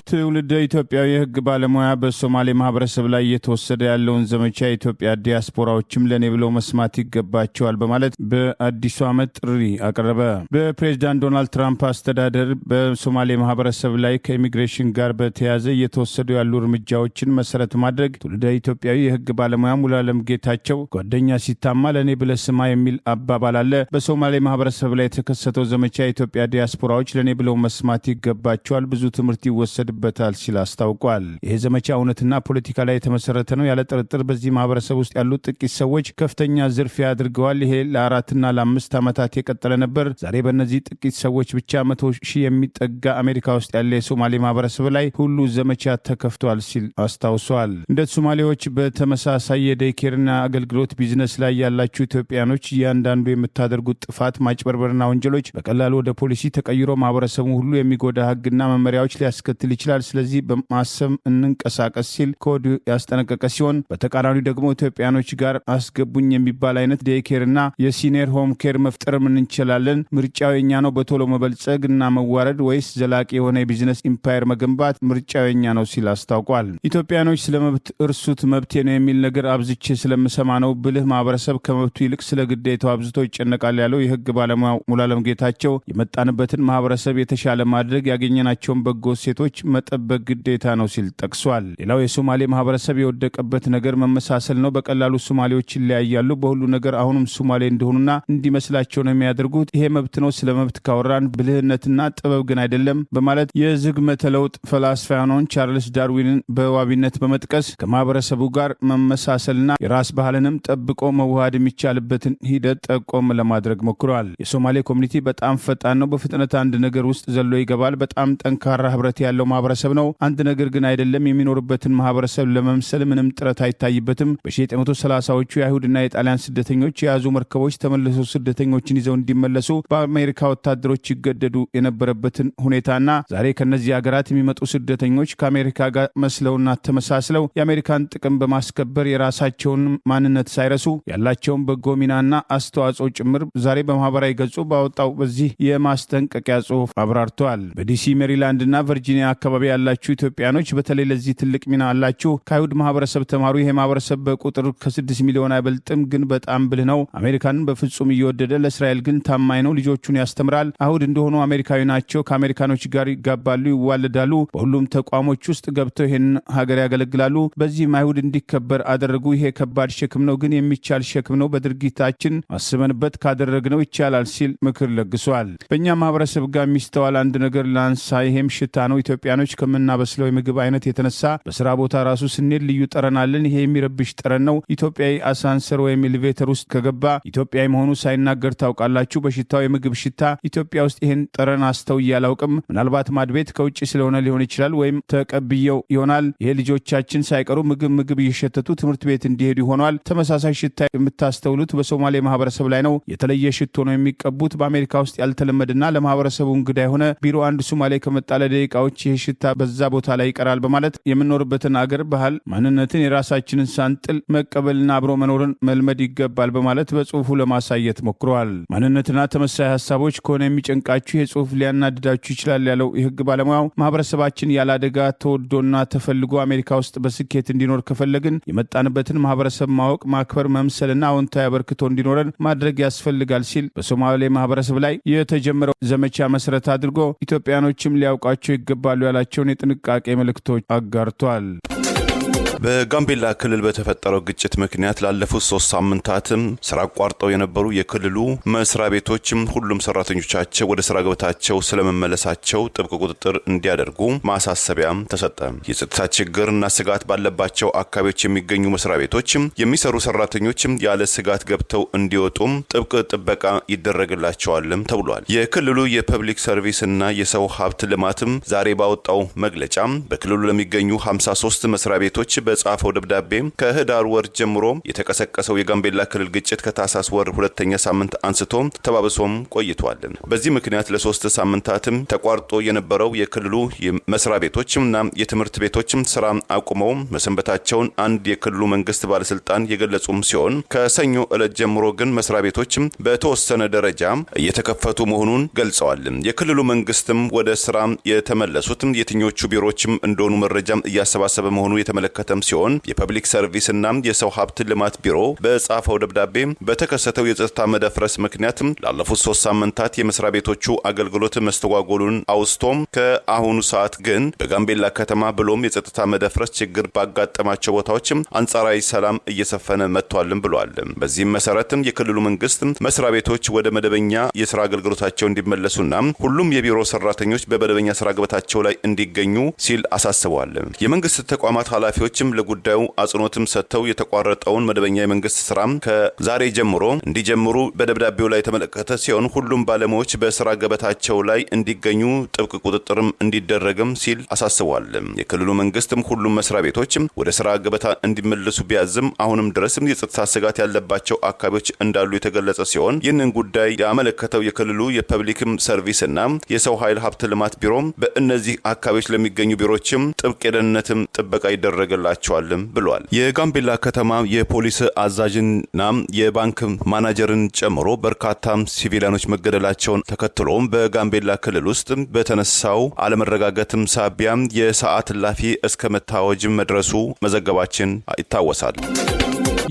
ትውልደ ኢትዮጵያዊ የህግ ባለሙያ በሶማሌ ማህበረሰብ ላይ እየተወሰደ ያለውን ዘመቻ የኢትዮጵያ ዲያስፖራዎችም ለኔ ብለው መስማት ይገባቸዋል በማለት በአዲሱ ዓመት ጥሪ አቀረበ። በፕሬዝዳንት ዶናልድ ትራምፕ አስተዳደር በሶማሌ ማህበረሰብ ላይ ከኢሚግሬሽን ጋር በተያያዘ እየተወሰዱ ያሉ እርምጃዎችን መሰረት ማድረግ ትውልደ ኢትዮጵያዊ የህግ ባለሙያ ሙሉዓለም ጌታቸው ጓደኛ ሲታማ ለኔ ብለህ ስማ የሚል አባባል አለ። በሶማሌ ማህበረሰብ ላይ የተከሰተው ዘመቻ የኢትዮጵያ ዲያስፖራዎች ለኔ ብለው መስማት ይገባቸዋል፣ ብዙ ትምህርት ይወሰድ በታል ሲል አስታውቋል። ይህ ዘመቻ እውነትና ፖለቲካ ላይ የተመሰረተ ነው። ያለ ጥርጥር በዚህ ማህበረሰብ ውስጥ ያሉ ጥቂት ሰዎች ከፍተኛ ዝርፊያ አድርገዋል። ይሄ ለ4 እና ለ5 ዓመታት የቀጠለ ነበር። ዛሬ በእነዚህ ጥቂት ሰዎች ብቻ 100,000 የሚጠጋ አሜሪካ ውስጥ ያለ የሶማሌ ማህበረሰብ ላይ ሁሉ ዘመቻ ተከፍቷል ሲል አስታውሷል። እንደ ሶማሌዎች በተመሳሳይ የዴይኬርና አገልግሎት ቢዝነስ ላይ ያላችሁ ኢትዮጵያኖች እያንዳንዱ የምታደርጉት ጥፋት፣ ማጭበርበርና ወንጀሎች በቀላሉ ወደ ፖሊሲ ተቀይሮ ማህበረሰቡ ሁሉ የሚጎዳ ህግና መመሪያዎች ሊያስከትል ይችላል። ስለዚህ በማሰብ እንንቀሳቀስ ሲል ከወዲሁ ያስጠነቀቀ ሲሆን በተቃራኒው ደግሞ ኢትዮጵያኖች ጋር አስገቡኝ የሚባል አይነት ዴይኬርና የሲኒየር ሆም ኬር መፍጠር እንችላለን። ምርጫው የኛ ነው። በቶሎ መበልጸግ እና መዋረድ ወይስ ዘላቂ የሆነ የቢዝነስ ኢምፓየር መገንባት? ምርጫው የኛ ነው ሲል አስታውቋል። ኢትዮጵያኖች ስለ መብት እርሱት መብቴ ነው የሚል ነገር አብዝቼ ስለምሰማ ነው። ብልህ ማህበረሰብ ከመብቱ ይልቅ ስለ ግዴታው አብዝቶ ይጨነቃል ያለው የህግ ባለሙያ ሙሉዓለም ጌታቸው የመጣንበትን ማህበረሰብ የተሻለ ማድረግ፣ ያገኘናቸውን በጎ ሴቶች መጠበቅ ግዴታ ነው ሲል ጠቅሷል። ሌላው የሶማሌ ማህበረሰብ የወደቀበት ነገር መመሳሰል ነው። በቀላሉ ሶማሌዎች ይለያያሉ። በሁሉ ነገር አሁንም ሶማሌ እንደሆኑና እንዲመስላቸው ነው የሚያደርጉት። ይሄ መብት ነው። ስለ መብት ካወራን ብልህነትና ጥበብ ግን አይደለም በማለት የዝግመተ ለውጥ ፈላስፋ የሆነውን ቻርልስ ዳርዊንን በዋቢነት በመጥቀስ ከማህበረሰቡ ጋር መመሳሰልና የራስ ባህልንም ጠብቆ መዋሃድ የሚቻልበትን ሂደት ጠቆም ለማድረግ ሞክረዋል። የሶማሌ ኮሚኒቲ በጣም ፈጣን ነው። በፍጥነት አንድ ነገር ውስጥ ዘሎ ይገባል። በጣም ጠንካራ ህብረት ያለው ማህበረሰብ ነው። አንድ ነገር ግን አይደለም። የሚኖርበትን ማህበረሰብ ለመምሰል ምንም ጥረት አይታይበትም። በ1930ዎቹ የአይሁድና የጣሊያን ስደተኞች የያዙ መርከቦች ተመልሰው ስደተኞችን ይዘው እንዲመለሱ በአሜሪካ ወታደሮች ይገደዱ የነበረበትን ሁኔታና ዛሬ ከነዚህ ሀገራት የሚመጡ ስደተኞች ከአሜሪካ ጋር መስለውና ተመሳስለው የአሜሪካን ጥቅም በማስከበር የራሳቸውን ማንነት ሳይረሱ ያላቸውን በጎ ሚናና አስተዋጽኦ ጭምር ዛሬ በማህበራዊ ገጹ ባወጣው በዚህ የማስጠንቀቂያ ጽሑፍ አብራርተዋል። በዲሲ ሜሪላንድና ቨርጂኒያ አካባቢ አካባቢ ያላችሁ ኢትዮጵያኖች በተለይ ለዚህ ትልቅ ሚና አላችሁ። ከአይሁድ ማህበረሰብ ተማሩ። ይሄ ማህበረሰብ በቁጥር ከ6 ሚሊዮን አይበልጥም፣ ግን በጣም ብልህ ነው። አሜሪካንን በፍጹም እየወደደ ለእስራኤል ግን ታማኝ ነው። ልጆቹን ያስተምራል። አይሁድ እንደሆኑ አሜሪካዊ ናቸው። ከአሜሪካኖች ጋር ይጋባሉ፣ ይዋለዳሉ። በሁሉም ተቋሞች ውስጥ ገብተው ይሄን ሀገር ያገለግላሉ። በዚህም አይሁድ እንዲከበር አደረጉ። ይሄ ከባድ ሸክም ነው፣ ግን የሚቻል ሸክም ነው። በድርጊታችን አስበንበት ካደረግነው ይቻላል ሲል ምክር ለግሷል። በእኛ ማህበረሰብ ጋር የሚስተዋል አንድ ነገር ላንሳ። ይሄም ሽታ ነው። ኢትዮጵያኖች ከምናበስለው የምግብ አይነት የተነሳ በስራ ቦታ ራሱ ስንሄድ ልዩ ጠረን አለን። ይሄ የሚረብሽ ጠረን ነው። ኢትዮጵያዊ አሳንሰር ወይም ኤሌቬተር ውስጥ ከገባ ኢትዮጵያዊ መሆኑ ሳይናገር ታውቃላችሁ። በሽታው የምግብ ሽታ ኢትዮጵያ ውስጥ ይሄን ጠረን አስተውዬ አላውቅም። ምናልባት ማድቤት ከውጭ ስለሆነ ሊሆን ይችላል፣ ወይም ተቀብየው ይሆናል። ይሄ ልጆቻችን ሳይቀሩ ምግብ እየሸተቱ ትምህርት ቤት እንዲሄዱ ይሆናል። ተመሳሳይ ሽታ የምታስተውሉት በሶማሌ ማህበረሰብ ላይ ነው። የተለየ ሽቶ ነው የሚቀቡት። በአሜሪካ ውስጥ ያልተለመደና ለማህበረሰቡ እንግዳ የሆነ ቢሮ አንድ ሶማሌ ከመጣ ለደቂቃዎች ይሄ ሽታ በዛ ቦታ ላይ ይቀራል በማለት የምንኖርበትን አገር ባህል፣ ማንነትን የራሳችንን ሳንጥል መቀበልና አብሮ መኖርን መልመድ ይገባል በማለት በጽሁፉ ለማሳየት ሞክረዋል። ማንነትና ተመሳሳይ ሀሳቦች ከሆነ የሚጨንቃችሁ ይህ ጽሁፍ ሊያናድዳችሁ ይችላል ያለው የህግ ባለሙያው ማህበረሰባችን ያለ አደጋ ተወዶና ተፈልጎ አሜሪካ ውስጥ በስኬት እንዲኖር ከፈለግን የመጣንበትን ማህበረሰብ ማወቅ፣ ማክበር፣ መምሰልና አዎንታዊ አበርክቶ እንዲኖረን ማድረግ ያስፈልጋል ሲል በሶማሌ ማህበረሰብ ላይ የተጀመረው ዘመቻ መሰረት አድርጎ ኢትዮጵያኖችም ሊያውቃቸው ይገባሉ ያላቸውን የጥንቃቄ መልእክቶች አጋርቷል። በጋምቤላ ክልል በተፈጠረው ግጭት ምክንያት ላለፉት 3 ሳምንታትም ስራ አቋርጠው የነበሩ የክልሉ መስሪያ ቤቶችም ሁሉም ሰራተኞቻቸው ወደ ስራ ገበታቸው ስለመመለሳቸው ጥብቅ ቁጥጥር እንዲያደርጉ ማሳሰቢያም ተሰጠ። የጸጥታ ችግርና ስጋት ባለባቸው አካባቢዎች የሚገኙ መስሪያ ቤቶችም የሚሰሩ ሰራተኞችም ያለ ስጋት ገብተው እንዲወጡም ጥብቅ ጥበቃ ይደረግላቸዋልም ተብሏል። የክልሉ የፐብሊክ ሰርቪስ እና የሰው ሀብት ልማትም ዛሬ ባወጣው መግለጫ በክልሉ ለሚገኙ 53 መስሪያ ቤቶች በጻፈው ደብዳቤ ከህዳር ወር ጀምሮ የተቀሰቀሰው የጋምቤላ ክልል ግጭት ከታህሳስ ወር 2ኛ ሳምንት አንስቶ ተባብሶም ቆይቷል። በዚህ ምክንያት ለ3 ሳምንታትም ተቋርጦ የነበረው የክልሉ መስሪያ ቤቶችና የትምህርት ቤቶችም ስራ አቁመው መሰንበታቸውን አንድ የክልሉ መንግስት ባለስልጣን የገለጹም ሲሆን ከሰኞ ዕለት ጀምሮ ግን መስሪያ ቤቶችም በተወሰነ ደረጃ እየተከፈቱ መሆኑን ገልጸዋል። የክልሉ መንግስትም ወደ ስራ የተመለሱት የትኞቹ ቢሮዎችም እንደሆኑ መረጃም እያሰባሰበ መሆኑ የተመለከተም ሲሆን የፐብሊክ ሰርቪስ እና የሰው ሀብት ልማት ቢሮ በጻፈው ደብዳቤ በተከሰተው የጸጥታ መደፍረስ ምክንያት ላለፉት 3 ሳምንታት የመስሪያ ቤቶቹ አገልግሎት መስተጓጎሉን አውስቶም ከአሁኑ ሰዓት ግን በጋምቤላ ከተማ ብሎም የጸጥታ መደፍረስ ችግር ባጋጠማቸው ቦታዎች አንጻራዊ ሰላም እየሰፈነ መጥቷልም ብሏል። በዚህም መሰረትም የክልሉ መንግስት መስሪያ ቤቶች ወደ መደበኛ የስራ አገልግሎታቸው እንዲመለሱና ሁሉም የቢሮ ሰራተኞች በመደበኛ ስራ ገበታቸው ላይ እንዲገኙ ሲል አሳስበዋል። የመንግስት ተቋማት ኃላፊዎችም ለጉዳዩ አጽንኦትም ሰጥተው የተቋረጠውን መደበኛ የመንግስት ስራም ከዛሬ ጀምሮ እንዲጀምሩ በደብዳቤው ላይ የተመለከተ ሲሆን ሁሉም ባለሙያዎች በስራ ገበታቸው ላይ እንዲገኙ ጥብቅ ቁጥጥርም እንዲደረግም ሲል አሳስቧል። የክልሉ መንግስትም ሁሉም መስሪያ ቤቶችም ወደ ስራ ገበታ እንዲመለሱ ቢያዝም አሁንም ድረስም የጸጥታ ስጋት ያለባቸው አካባቢዎች እንዳሉ የተገለጸ ሲሆን ይህንን ጉዳይ ያመለከተው የክልሉ የፐብሊክም ሰርቪስና የሰው ኃይል ሀብት ልማት ቢሮም በእነዚህ አካባቢዎች ለሚገኙ ቢሮዎችም ጥብቅ የደህንነትም ጥበቃ ይደረግላቸዋልም ብሏል። የጋምቤላ ከተማ የፖሊስ አዛዥና የባንክ ማናጀርን ጨምሮ በርካታ ሲቪሊያኖች መገደላቸውን ተከትሎም በጋምቤላ ክልል ውስጥ በተነሳው አለመረጋጋትም ሳቢያ የሰዓት እላፊ እስከ መታወጅ መድረሱ መዘገባችን ይታወሳል።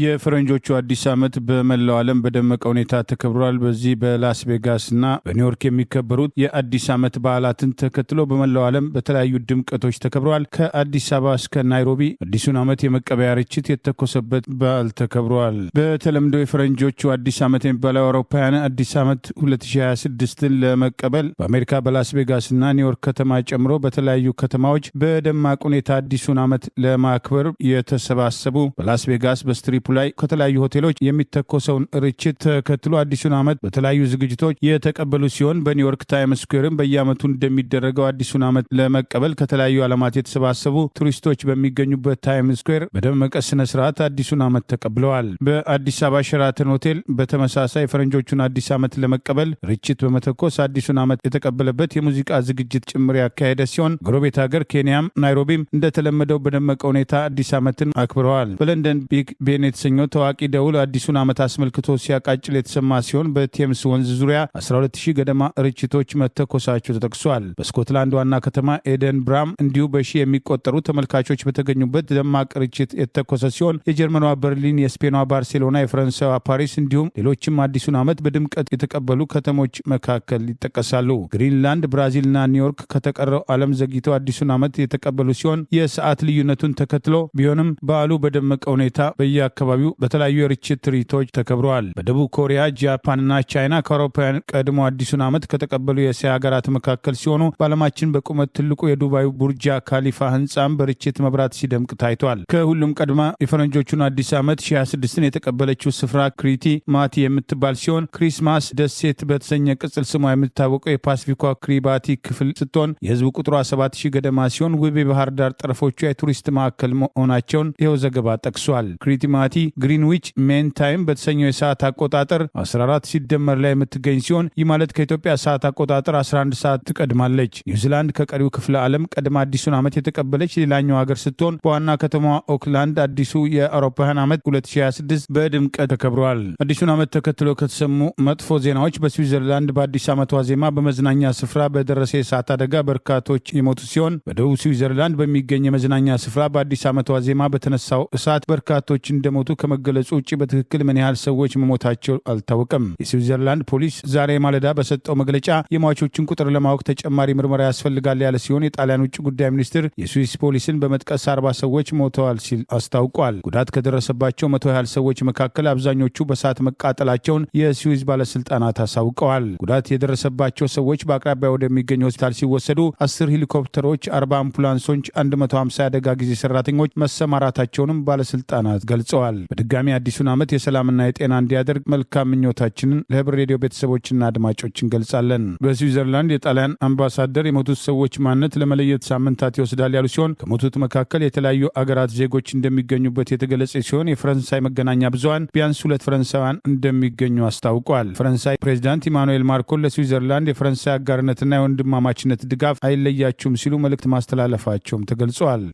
የፈረንጆቹ አዲስ ዓመት በመላው ዓለም በደመቀ ሁኔታ ተከብሯል። በዚህ በላስ ቬጋስና በኒውዮርክ የሚከበሩት የአዲስ ዓመት በዓላትን ተከትሎ በመላው ዓለም በተለያዩ ድምቀቶች ተከብረዋል። ከአዲስ አበባ እስከ ናይሮቢ አዲሱን ዓመት የመቀበያ ርችት የተኮሰበት በዓል ተከብረዋል። በተለምዶ የፈረንጆቹ አዲስ ዓመት የሚባለው አውሮፓውያን አዲስ ዓመት 2026ን ለመቀበል በአሜሪካ በላስ ቬጋስና ኒውዮርክ ከተማ ጨምሮ በተለያዩ ከተማዎች በደማቅ ሁኔታ አዲሱን ዓመት ለማክበር የተሰባሰቡ በላስ ቬጋስ በስትሪፕ ላይ ከተለያዩ ሆቴሎች የሚተኮሰውን ርችት ተከትሎ አዲሱን ዓመት በተለያዩ ዝግጅቶች የተቀበሉ ሲሆን በኒውዮርክ ታይም ስኩዌርም በየዓመቱ እንደሚደረገው አዲሱን ዓመት ለመቀበል ከተለያዩ ዓለማት የተሰባሰቡ ቱሪስቶች በሚገኙበት ታይም ስኩዌር በደመቀ ስነ ስርዓት አዲሱን ዓመት ተቀብለዋል። በአዲስ አበባ ሸራተን ሆቴል በተመሳሳይ ፈረንጆቹን አዲስ ዓመት ለመቀበል ርችት በመተኮስ አዲሱን ዓመት የተቀበለበት የሙዚቃ ዝግጅት ጭምር ያካሄደ ሲሆን ጎረቤት ሀገር ኬንያም ናይሮቢም እንደተለመደው በደመቀ ሁኔታ አዲስ ዓመትን አክብረዋል። በለንደን ቢግ ቤኔት የተሰኘው ታዋቂ ደውል አዲሱን ዓመት አስመልክቶ ሲያቃጭል የተሰማ ሲሆን በቴምስ ወንዝ ዙሪያ 12000 ገደማ ርችቶች መተኮሳቸው ተጠቅሷል። በስኮትላንድ ዋና ከተማ ኤደን ብራም እንዲሁ በሺህ የሚቆጠሩ ተመልካቾች በተገኙበት ደማቅ ርችት የተተኮሰ ሲሆን የጀርመኗ በርሊን፣ የስፔኗ ባርሴሎና፣ የፈረንሳይዋ ፓሪስ እንዲሁም ሌሎችም አዲሱን ዓመት በድምቀት የተቀበሉ ከተሞች መካከል ይጠቀሳሉ። ግሪንላንድ፣ ብራዚልና ኒውዮርክ ከተቀረው ዓለም ዘግይተው አዲሱን ዓመት የተቀበሉ ሲሆን የሰዓት ልዩነቱን ተከትሎ ቢሆንም በዓሉ በደመቀ ሁኔታ በየአካባቢው በተለያዩ የርችት ትርኢቶች ተከብረዋል። በደቡብ ኮሪያ፣ ጃፓንና ቻይና ከአውሮፓውያን ቀድሞ አዲሱን ዓመት ከተቀበሉ የእስያ ሀገራት መካከል ሲሆኑ በዓለማችን በቁመት ትልቁ የዱባዩ ቡርጃ ካሊፋ ህንጻም በርችት መብራት ሲደምቅ ታይቷል። ከሁሉም ቀድማ የፈረንጆቹን አዲስ ዓመት 2026ን የተቀበለችው ስፍራ ክሪቲ ማቲ የምትባል ሲሆን ክሪስማስ ደሴት በተሰኘ ቅጽል ስሟ የምትታወቀው የፓሲፊኳ ክሪባቲ ክፍል ስትሆን የህዝብ ቁጥሯ 7000 ገደማ ሲሆን ውብ የባህር ዳር ጠረፎቿ የቱሪስት ማዕከል መሆናቸውን ይኸው ዘገባ ጠቅሷል። ክሪቲ ማቲ ግሪንዊች ሜን ታይም በተሰኘው የሰዓት አቆጣጠር 14 ሲደመር ላይ የምትገኝ ሲሆን ይህ ማለት ከኢትዮጵያ ሰዓት አቆጣጠር 11 ሰዓት ትቀድማለች። ኒውዚላንድ ከቀሪው ክፍለ ዓለም ቀድማ አዲሱን ዓመት የተቀበለች ሌላኛው ሀገር ስትሆን በዋና ከተማዋ ኦክላንድ አዲሱ የአውሮፓውያን ዓመት 2026 በድምቀት ተከብረዋል። አዲሱን ዓመት ተከትሎ ከተሰሙ መጥፎ ዜናዎች በስዊዘርላንድ በአዲስ ዓመት ዋዜማ በመዝናኛ ስፍራ በደረሰ የእሳት አደጋ በርካቶች የሞቱ ሲሆን በደቡብ ስዊዘርላንድ በሚገኝ የመዝናኛ ስፍራ በአዲስ ዓመት ዋዜማ በተነሳው እሳት በርካቶች እንደሞቱ ከመገለጹ ውጭ በትክክል ምን ያህል ሰዎች መሞታቸው አልታወቀም። የስዊዘርላንድ ፖሊስ ዛሬ ማለዳ በሰጠው መግለጫ የሟቾችን ቁጥር ለማወቅ ተጨማሪ ምርመራ ያስፈልጋል ያለ ሲሆን የጣሊያን ውጭ ጉዳይ ሚኒስትር የስዊስ ፖሊስን በመጥቀስ 40 ሰዎች ሞተዋል ሲል አስታውቋል። ጉዳት ከደረሰባቸው 100 ያህል ሰዎች መካከል አብዛኞቹ በእሳት መቃጠላቸውን የስዊዝ ባለስልጣናት አሳውቀዋል። ጉዳት የደረሰባቸው ሰዎች በአቅራቢያ ወደሚገኝ ሆስፒታል ሲወሰዱ 10 ሄሊኮፕተሮች፣ 40 አምቡላንሶች፣ 150 አደጋ ጊዜ ሰራተኞች መሰማራታቸውንም ባለስልጣናት ገልጸዋል። በድጋሚ አዲሱን ዓመት የሰላምና የጤና እንዲያደርግ መልካም ምኞታችንን ለህብር ሬዲዮ ቤተሰቦችና አድማጮች እንገልጻለን። በስዊዘርላንድ የጣሊያን አምባሳደር የሞቱት ሰዎች ማንነት ለመለየት ሳምንታት ይወስዳል ያሉ ሲሆን ከሞቱት መካከል የተለያዩ አገራት ዜጎች እንደሚገኙበት የተገለጸ ሲሆን የፈረንሳይ መገናኛ ብዙሃን ቢያንስ 2 ፈረንሳውያን እንደሚገኙ አስታውቋል። ፈረንሳይ ፕሬዚዳንት ኢማኑኤል ማክሮን ለስዊዘርላንድ የፈረንሳይ አጋርነትና የወንድማማችነት ድጋፍ አይለያችሁም ሲሉ መልእክት ማስተላለፋቸውም ተገልጸዋል።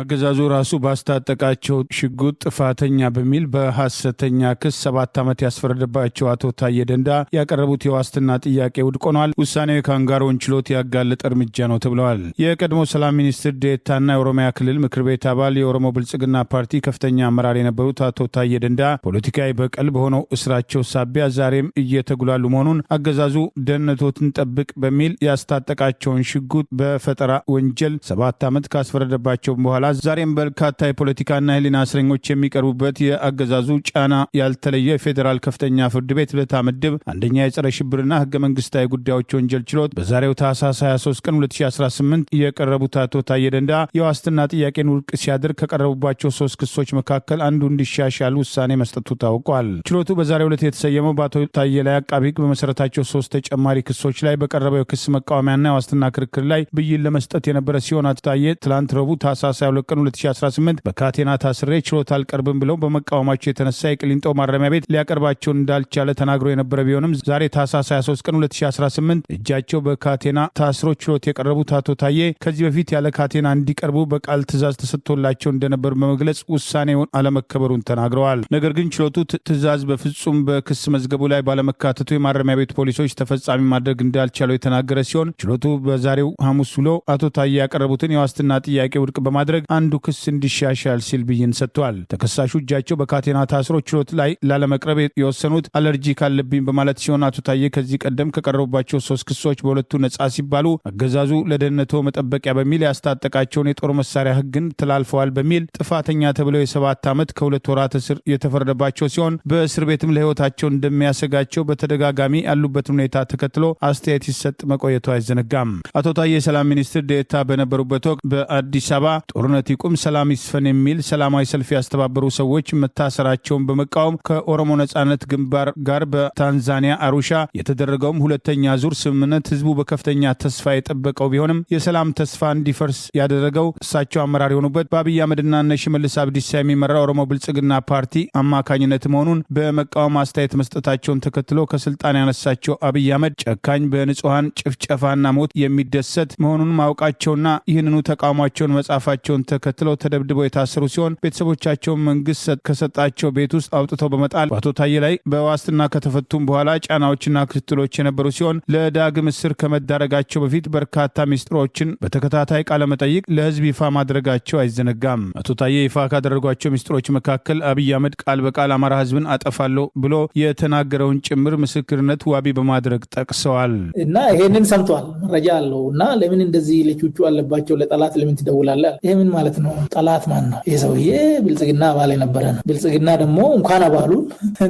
አገዛዙ ራሱ ባስታጠቃቸው ሽጉጥ ጥፋተኛ በሚል በሐሰተኛ ክስ 7 ዓመት ያስፈረደባቸው አቶ ታዬ ደንዳ ያቀረቡት የዋስትና ጥያቄ ውድቅ ሆኗል። ውሳኔው የካንጋሮን ችሎት ያጋለጠ እርምጃ ነው ተብለዋል። የቀድሞ ሰላም ሚኒስትር ዴኤታና የኦሮሚያ ክልል ምክር ቤት አባል የኦሮሞ ብልጽግና ፓርቲ ከፍተኛ አመራር የነበሩት አቶ ታዬ ደንዳ ፖለቲካዊ በቀል በሆነው እስራቸው ሳቢያ ዛሬም እየተጉላሉ መሆኑን አገዛዙ ደህንነቶትን ጠብቅ በሚል ያስታጠቃቸውን ሽጉጥ በፈጠራ ወንጀል 7 ዓመት ካስፈረደባቸው በኋላ ዛሬም በርካታ የፖለቲካና ሕሊና እስረኞች የሚቀርቡበት የአገዛዙ ጫና ያልተለየ የፌዴራል ከፍተኛ ፍርድ ቤት ልደታ ምድብ አንደኛ የጸረ ሽብርና ህገ መንግስታዊ ጉዳዮች ወንጀል ችሎት በዛሬው ታህሳስ 23 ቀን 2018 የቀረቡት አቶ ታዬ ደንዳ የዋስትና ጥያቄን ውድቅ ሲያደርግ ከቀረቡባቸው 3 ክሶች መካከል አንዱ እንዲሻሻል ውሳኔ መስጠቱ ታውቋል። ችሎቱ በዛሬው ዕለት የተሰየመው በአቶ ታዬ ላይ አቃቢ ህግ በመሰረታቸው 3 ተጨማሪ ክሶች ላይ በቀረበው የክስ መቃወሚያና የዋስትና ክርክር ላይ ብይን ለመስጠት የነበረ ሲሆን አቶ ታዬ ትላንት ረቡዕ ታህሳስ 22 ቀን 2018 በካቴና ታስሬ ችሎት አልቀርብም ብለው በመቃወማቸው የተነሳ የቅሊንጦ ማረሚያ ቤት ሊያቀርባቸውን እንዳልቻለ ተናግሮ የነበረ ቢሆንም ዛሬ ታህሳስ 23 ቀን 2018 እጃቸው በካቴና ታስሮ ችሎት የቀረቡት አቶ ታዬ ከዚህ በፊት ያለ ካቴና እንዲቀርቡ በቃል ትዕዛዝ ተሰጥቶላቸው እንደነበር በመግለጽ ውሳኔውን አለመከበሩን ተናግረዋል። ነገር ግን ችሎቱ ትዕዛዝ በፍጹም በክስ መዝገቡ ላይ ባለመካተቱ የማረሚያ ቤት ፖሊሶች ተፈጻሚ ማድረግ እንዳልቻለው የተናገረ ሲሆን ችሎቱ በዛሬው ሐሙስ ውሎ አቶ ታዬ ያቀረቡትን የዋስትና ጥያቄ ውድቅ በማድረግ አንዱ ክስ እንዲሻሻል ሲል ብይን ሰጥቷል። ተከሳሹ እጃቸው በካቴና ታስሮ ችሎት ላይ ላለመቅረብ የወሰኑት አለርጂ ካለብኝ በማለት ሲሆን አቶ ታዬ ከዚህ ቀደም ከቀረቡባቸው 3 ክሶች በሁለቱ ነጻ ሲባሉ አገዛዙ ለደህንነቱ መጠበቂያ በሚል ያስታጠቃቸውን የጦር መሳሪያ ሕግን ተላልፈዋል በሚል ጥፋተኛ ተብለው የ7 ዓመት ከ2 ወራት እስር የተፈረደባቸው ሲሆን በእስር ቤትም ለሕይወታቸው እንደሚያሰጋቸው በተደጋጋሚ ያሉበትን ሁኔታ ተከትሎ አስተያየት ሲሰጥ መቆየቱ አይዘነጋም። አቶ ታዬ የሰላም ሚኒስትር ዴኤታ በነበሩበት ወቅት በአዲስ አበባ ጦርነት ይቁም ሰላም ይስፈን የሚል ሰላማዊ ሰልፍ ያስተባበሩ ሰዎች መታሰራቸውን በመቃወም ከኦሮሞ ነጻነት ግንባር ጋር በታንዛኒያ አሩሻ የተደረገውም 2ኛ ዙር ስምምነት ህዝቡ በከፍተኛ ተስፋ የጠበቀው ቢሆንም የሰላም ተስፋ እንዲፈርስ ያደረገው እሳቸው አመራር የሆኑበት በአብይ አህመድና እነ ሽመልስ አብዲሳ የሚመራ ኦሮሞ ብልጽግና ፓርቲ አማካኝነት መሆኑን በመቃወም አስተያየት መስጠታቸውን ተከትሎ ከስልጣን ያነሳቸው አብይ አህመድ ጨካኝ በንጹሐን ጭፍጨፋና ሞት የሚደሰት መሆኑን ማወቃቸውና ይህንኑ ተቃውሟቸውን መጻፋቸውን መሆናቸውን ተከትለው ተደብድበው የታሰሩ ሲሆን ቤተሰቦቻቸውን መንግስት ከሰጣቸው ቤት ውስጥ አውጥተው በመጣል በአቶ ታዬ ላይ በዋስትና ከተፈቱም በኋላ ጫናዎችና ክትትሎች የነበሩ ሲሆን ለዳግም እስር ከመዳረጋቸው በፊት በርካታ ሚስጥሮችን በተከታታይ ቃለመጠይቅ ለህዝብ ይፋ ማድረጋቸው አይዘነጋም። አቶ ታዬ ይፋ ካደረጓቸው ሚስጥሮች መካከል አብይ አህመድ ቃል በቃል አማራ ህዝብን አጠፋለሁ ብሎ የተናገረውን ጭምር ምስክርነት ዋቢ በማድረግ ጠቅሰዋል። እና ይሄንን ሰምቷል፣ መረጃ አለው እና ለምን እንደዚህ ለቹቹ አለባቸው ለጠላት ለምን ትደውላለህ? ይሄ ምን ማለት ነው? ጠላት ማን ነው? ይሄ ሰውዬ ብልጽግና አባል የነበረ ነው። ብልጽግና ደግሞ እንኳን አባሉን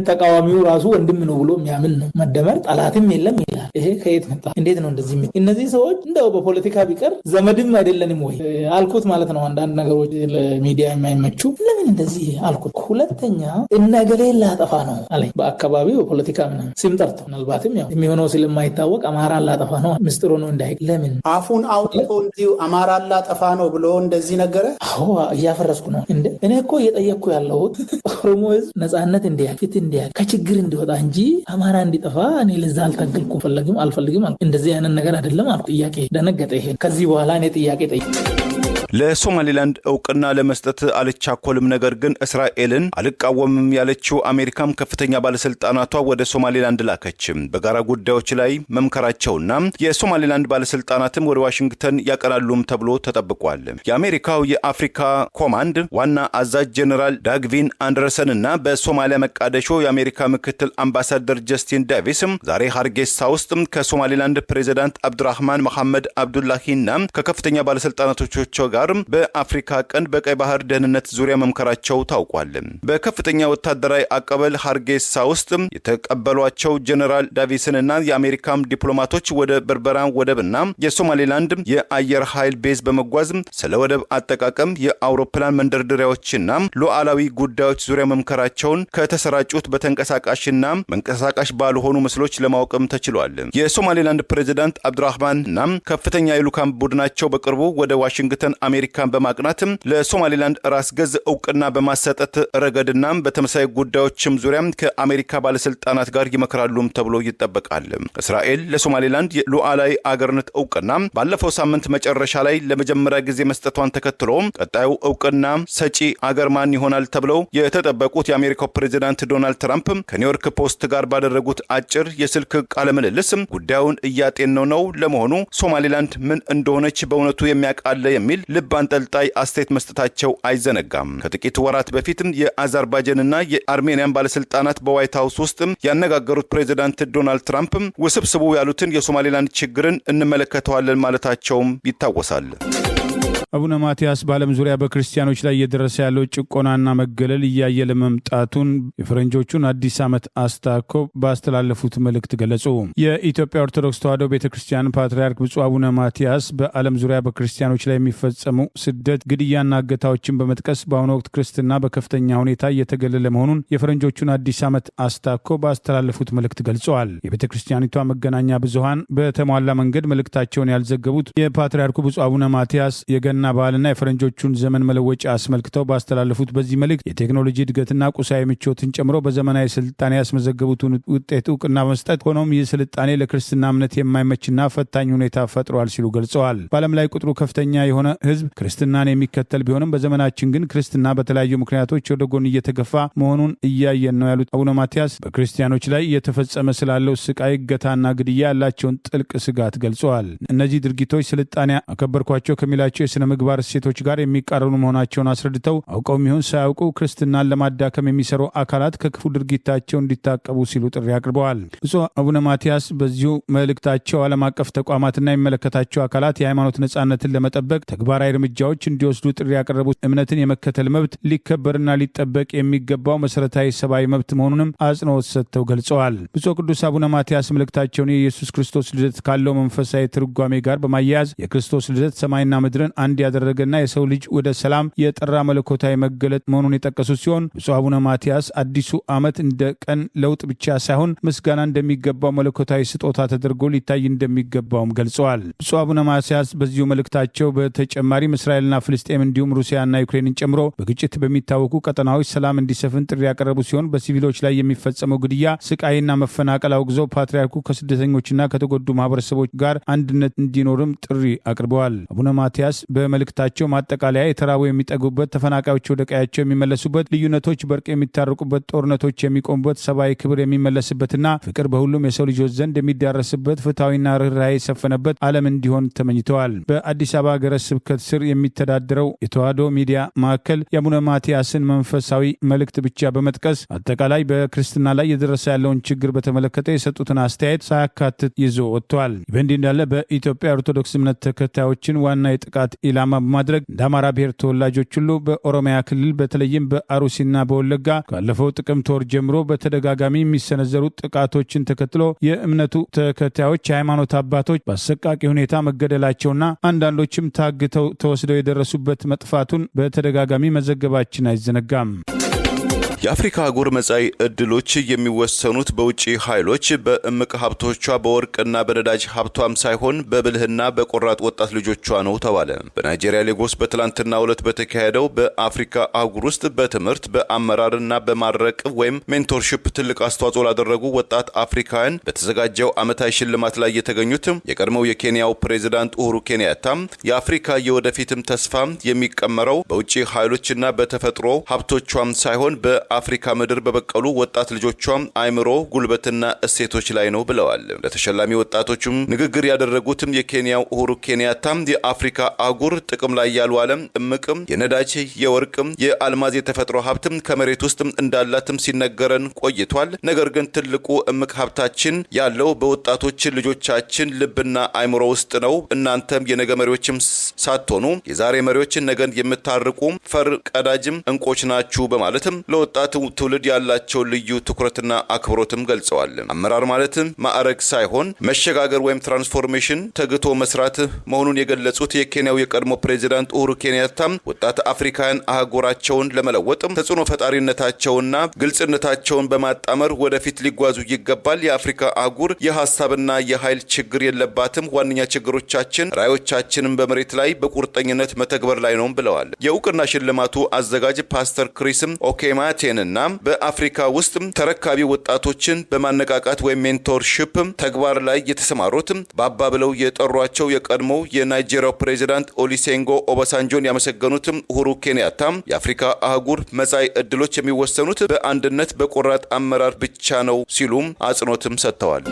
ተቃዋሚው ራሱ ወንድም ነው ብሎ የሚያምን ነው። መደመር ጠላትም የለም ይላል። ይሄ ከየት መጣ? እንዴት ነው እንደዚህ? እነዚህ ሰዎች እንደው በፖለቲካ ቢቀር ዘመድም አይደለንም ወይ አልኩት ማለት ነው። አንዳንድ ነገሮች ለሚዲያ የማይመቹ ለምን እንደዚህ አልኩት። ሁለተኛ እነገሌ ላጠፋ ነው አለኝ። በአካባቢው በፖለቲካ ምናምን ስም ጠርቶ ምናልባትም ያው የሚሆነው ስለማይታወቅ አማራ ላጠፋ ነው ምስጢሩ ነው እንዳይ ለምን አፉን አውጥቶ እንዲሁ አማራ ላጠፋ ነው ብሎ እንደዚህ ነገረ? አዎ እያፈረስኩ ነው እንዴ? እኔ እኮ እየጠየቅኩ ያለሁት ኦሮሞ ህዝብ ነጻነት እንዲያገኝ ፍትህ እንዲያገኝ ከችግር እንዲወጣ እንጂ አማራ እንዲጠፋ እኔ ለዛ አልታገልኩም። አልፈልግም እንደዚህ አይነት ነገር አይደለም አልኩ። ጥያቄ ደነገጠ። ይሄ ከዚህ በኋላ እኔ ጥያቄ ጠይቅ ለሶማሌላንድ እውቅና ለመስጠት አልቻኮልም፣ ነገር ግን እስራኤልን አልቃወምም ያለችው አሜሪካም ከፍተኛ ባለስልጣናቷ ወደ ሶማሌላንድ ላከች። በጋራ ጉዳዮች ላይ መምከራቸውና የሶማሌላንድ ባለስልጣናትም ወደ ዋሽንግተን ያቀናሉም ተብሎ ተጠብቋል። የአሜሪካው የአፍሪካ ኮማንድ ዋና አዛዥ ጀነራል ዳግቪን አንደርሰን እና በሶማሊያ መቃደሾ የአሜሪካ ምክትል አምባሳደር ጀስቲን ዴቪስ ዛሬ ሃርጌሳ ውስጥ ከሶማሌላንድ ፕሬዚዳንት አብዱራህማን መሐመድ አብዱላሂና ከከፍተኛ ባለስልጣናቶቻቸው ጋር በአፍሪካ ቀንድ በቀይ ባህር ደህንነት ዙሪያ መምከራቸው ታውቋል። በከፍተኛ ወታደራዊ አቀበል ሃርጌሳ ውስጥ የተቀበሏቸው ጀነራል ዳቪስንና የአሜሪካም ዲፕሎማቶች ወደ በርበራ ወደብና የሶማሌላንድ የአየር ኃይል ቤዝ በመጓዝ ስለ ወደብ አጠቃቀም፣ የአውሮፕላን መንደርደሪያዎችና ሉዓላዊ ጉዳዮች ዙሪያ መምከራቸውን ከተሰራጩት በተንቀሳቃሽና መንቀሳቃሽ ባልሆኑ ምስሎች ለማወቅም ተችሏል። የሶማሌላንድ ፕሬዚዳንት አብዱራህማንና ከፍተኛ የልዑካን ቡድናቸው በቅርቡ ወደ ዋሽንግተን አሜሪካን በማቅናትም ለሶማሌላንድ ራስ ገዝ እውቅና በማሰጠት ረገድና በተመሳሳይ ጉዳዮችም ዙሪያ ከአሜሪካ ባለስልጣናት ጋር ይመክራሉም ተብሎ ይጠበቃል። እስራኤል ለሶማሌላንድ የሉዓላዊ አገርነት እውቅና ባለፈው ሳምንት መጨረሻ ላይ ለመጀመሪያ ጊዜ መስጠቷን ተከትሎ ቀጣዩ እውቅና ሰጪ አገር ማን ይሆናል ተብለው የተጠበቁት የአሜሪካው ፕሬዚዳንት ዶናልድ ትራምፕ ከኒውዮርክ ፖስት ጋር ባደረጉት አጭር የስልክ ቃለ ምልልስ ጉዳዩን እያጤነው ነው፣ ለመሆኑ ሶማሌላንድ ምን እንደሆነች በእውነቱ የሚያውቃለ የሚል ልብ አንጠልጣይ አስተያየት መስጠታቸው አይዘነጋም። ከጥቂት ወራት በፊትም የአዘርባይጃንና የአርሜኒያን ባለስልጣናት በዋይት ሃውስ ውስጥ ያነጋገሩት ፕሬዚዳንት ዶናልድ ትራምፕ ውስብስቡ ያሉትን የሶማሌላንድ ችግርን እንመለከተዋለን ማለታቸውም ይታወሳል። አቡነ ማቲያስ በዓለም ዙሪያ በክርስቲያኖች ላይ እየደረሰ ያለው ጭቆናና መገለል እያየለ መምጣቱን የፈረንጆቹን አዲስ ዓመት አስታኮ ባስተላለፉት መልእክት ገለጹ። የኢትዮጵያ ኦርቶዶክስ ተዋሕዶ ቤተክርስቲያን ፓትርያርክ ብፁዕ አቡነ ማቲያስ በዓለም ዙሪያ በክርስቲያኖች ላይ የሚፈጸሙ ስደት፣ ግድያና እገታዎችን በመጥቀስ በአሁኑ ወቅት ክርስትና በከፍተኛ ሁኔታ እየተገለለ መሆኑን የፈረንጆቹን አዲስ ዓመት አስታኮ ባስተላለፉት መልእክት ገልጸዋል። የቤተክርስቲያኒቷ መገናኛ ብዙሃን በተሟላ መንገድ መልእክታቸውን ያልዘገቡት የፓትርያርኩ ብፁዕ አቡነ ማቲያስ የገና በዓልና የፈረንጆቹን ዘመን መለወጫ አስመልክተው ባስተላለፉት በዚህ መልእክት የቴክኖሎጂ እድገትና ቁሳዊ ምቾትን ጨምሮ በዘመናዊ ስልጣኔ ያስመዘገቡትን ውጤት እውቅና በመስጠት ሆኖም ይህ ስልጣኔ ለክርስትና እምነት የማይመችና ፈታኝ ሁኔታ ፈጥሯል ሲሉ ገልጸዋል። በዓለም ላይ ቁጥሩ ከፍተኛ የሆነ ሕዝብ ክርስትናን የሚከተል ቢሆንም በዘመናችን ግን ክርስትና በተለያዩ ምክንያቶች ወደ ጎን እየተገፋ መሆኑን እያየን ነው ያሉት አቡነ ማቲያስ በክርስቲያኖች ላይ እየተፈጸመ ስላለው ስቃይ፣ እገታና ግድያ ያላቸውን ጥልቅ ስጋት ገልጸዋል። እነዚህ ድርጊቶች ስልጣኔ አከበርኳቸው ከሚላቸው የስነ ምግባር እሴቶች ጋር የሚቃረኑ መሆናቸውን አስረድተው አውቀውም ይሁን ሳያውቁ ክርስትናን ለማዳከም የሚሰሩ አካላት ከክፉ ድርጊታቸው እንዲታቀቡ ሲሉ ጥሪ አቅርበዋል። ብፁዕ አቡነ ማቲያስ በዚሁ መልእክታቸው ዓለም አቀፍ ተቋማትና የሚመለከታቸው አካላት የሃይማኖት ነጻነትን ለመጠበቅ ተግባራዊ እርምጃዎች እንዲወስዱ ጥሪ ያቀረቡት እምነትን የመከተል መብት ሊከበርና ሊጠበቅ የሚገባው መሰረታዊ ሰብአዊ መብት መሆኑንም አጽንኦት ሰጥተው ገልጸዋል። ብፁዕ ቅዱስ አቡነ ማቲያስ መልእክታቸውን የኢየሱስ ክርስቶስ ልደት ካለው መንፈሳዊ ትርጓሜ ጋር በማያያዝ የክርስቶስ ልደት ሰማይና ምድርን አንድ ያደረገና የሰው ልጅ ወደ ሰላም የጠራ መለኮታዊ መገለጥ መሆኑን የጠቀሱ ሲሆን ብፁዕ አቡነ ማቲያስ አዲሱ ዓመት እንደ ቀን ለውጥ ብቻ ሳይሆን ምስጋና እንደሚገባው መለኮታዊ ስጦታ ተደርጎ ሊታይ እንደሚገባውም ገልጸዋል። ብፁዕ አቡነ ማቲያስ በዚሁ መልእክታቸው በተጨማሪም እስራኤልና ፍልስጤም እንዲሁም ሩሲያና ዩክሬንን ጨምሮ በግጭት በሚታወቁ ቀጠናዎች ሰላም እንዲሰፍን ጥሪ ያቀረቡ ሲሆን በሲቪሎች ላይ የሚፈጸመው ግድያ፣ ስቃይና መፈናቀል አውግዘው ፓትርያርኩ ከስደተኞችና ከተጎዱ ማህበረሰቦች ጋር አንድነት እንዲኖርም ጥሪ አቅርበዋል። አቡነ ማቲያስ በመልእክታቸው ማጠቃለያ የተራቡ የሚጠጉበት፣ ተፈናቃዮች ወደ ቀያቸው የሚመለሱበት፣ ልዩነቶች በእርቅ የሚታረቁበት፣ ጦርነቶች የሚቆሙበት፣ ሰብአዊ ክብር የሚመለስበትና ፍቅር በሁሉም የሰው ልጆች ዘንድ የሚዳረስበት፣ ፍትሐዊና ርኅራኄ የሰፈነበት ዓለም እንዲሆን ተመኝተዋል። በአዲስ አበባ ሀገረ ስብከት ስር የሚተዳደረው የተዋሕዶ ሚዲያ ማዕከል የአቡነ ማትያስን መንፈሳዊ መልእክት ብቻ በመጥቀስ አጠቃላይ በክርስትና ላይ የደረሰ ያለውን ችግር በተመለከተ የሰጡትን አስተያየት ሳያካትት ይዞ ወጥቷል። በእንዲህ እንዳለ በኢትዮጵያ ኦርቶዶክስ እምነት ተከታዮችን ዋና የጥቃት ኢላማ በማድረግ እንደ አማራ ብሔር ተወላጆች ሁሉ በኦሮሚያ ክልል በተለይም በአሩሲና በወለጋ ካለፈው ጥቅምት ወር ጀምሮ በተደጋጋሚ የሚሰነዘሩ ጥቃቶችን ተከትሎ የእምነቱ ተከታዮች የሃይማኖት አባቶች በአሰቃቂ ሁኔታ መገደላቸውና አንዳንዶችም ታግተው ተወስደው የደረሱበት መጥፋቱን በተደጋጋሚ መዘገባችን አይዘነጋም። የአፍሪካ አህጉር መጻኢ ዕድሎች የሚወሰኑት በውጭ ኃይሎች በእምቅ ሀብቶቿ በወርቅና በነዳጅ ሀብቷም ሳይሆን በብልህና በቆራጥ ወጣት ልጆቿ ነው ተባለ። በናይጄሪያ ሌጎስ በትላንትናው ዕለት በተካሄደው በአፍሪካ አህጉር ውስጥ በትምህርት በአመራርና በማድረቅ ወይም ሜንቶርሺፕ ትልቅ አስተዋጽኦ ላደረጉ ወጣት አፍሪካውያን በተዘጋጀው ዓመታዊ ሽልማት ላይ የተገኙት የቀድሞው የኬንያው ፕሬዚዳንት ኡሁሩ ኬንያታ የአፍሪካ የወደፊትም ተስፋ የሚቀመረው በውጭ ኃይሎችና በተፈጥሮ ሀብቶቿም ሳይሆን አፍሪካ ምድር በበቀሉ ወጣት ልጆቿም አእምሮ፣ ጉልበትና እሴቶች ላይ ነው ብለዋል። ለተሸላሚ ወጣቶቹም ንግግር ያደረጉትም የኬንያው ኡሁሩ ኬንያታም የአፍሪካ አህጉር ጥቅም ላይ ያልዋለም እምቅም የነዳጅ የወርቅም የአልማዝ የተፈጥሮ ሀብትም ከመሬት ውስጥ እንዳላትም ሲነገረን ቆይቷል። ነገር ግን ትልቁ እምቅ ሀብታችን ያለው በወጣቶች ልጆቻችን ልብና አእምሮ ውስጥ ነው። እናንተም የነገ መሪዎችም ሳትሆኑ የዛሬ መሪዎችን ነገን የምታርቁ ፈር ቀዳጅም እንቆች ናችሁ በማለትም ለወጣቱ ትውልድ ያላቸው ልዩ ትኩረትና አክብሮትም ገልጸዋል። አመራር ማለትም ማዕረግ ሳይሆን መሸጋገር ወይም ትራንስፎርሜሽን ተግቶ መስራት መሆኑን የገለጹት የኬንያው የቀድሞ ፕሬዚዳንት ኡሁሩ ኬንያታ ወጣት አፍሪካውያን አህጉራቸውን ለመለወጥ ተጽዕኖ ፈጣሪነታቸውና ግልጽነታቸውን በማጣመር ወደፊት ሊጓዙ ይገባል። የአፍሪካ አህጉር የሀሳብና የኃይል ችግር የለባትም። ዋነኛ ችግሮቻችን ራዕዮቻችንን በመሬት ላይ በቁርጠኝነት መተግበር ላይ ነው ብለዋል። የእውቅና ሽልማቱ አዘጋጅ ፓስተር ክሪስም ኦኬማቴንና በአፍሪካ ውስጥ ተረካቢ ወጣቶችን በማነቃቃት ወይም ሜንቶርሺፕ ተግባር ላይ የተሰማሩት ባባ ብለው የጠሯቸው የቀድሞው የናይጄሪያው ፕሬዚዳንት ኦሉሴጉን ኦባሳንጆን ያመሰገኑት ኡሁሩ ኬንያታ የአፍሪካ አህጉር መጻኢ ዕድሎች የሚወሰኑት በአንድነት በቆራጥ አመራር ብቻ ነው ሲሉም አጽንኦትም ሰጥተዋል።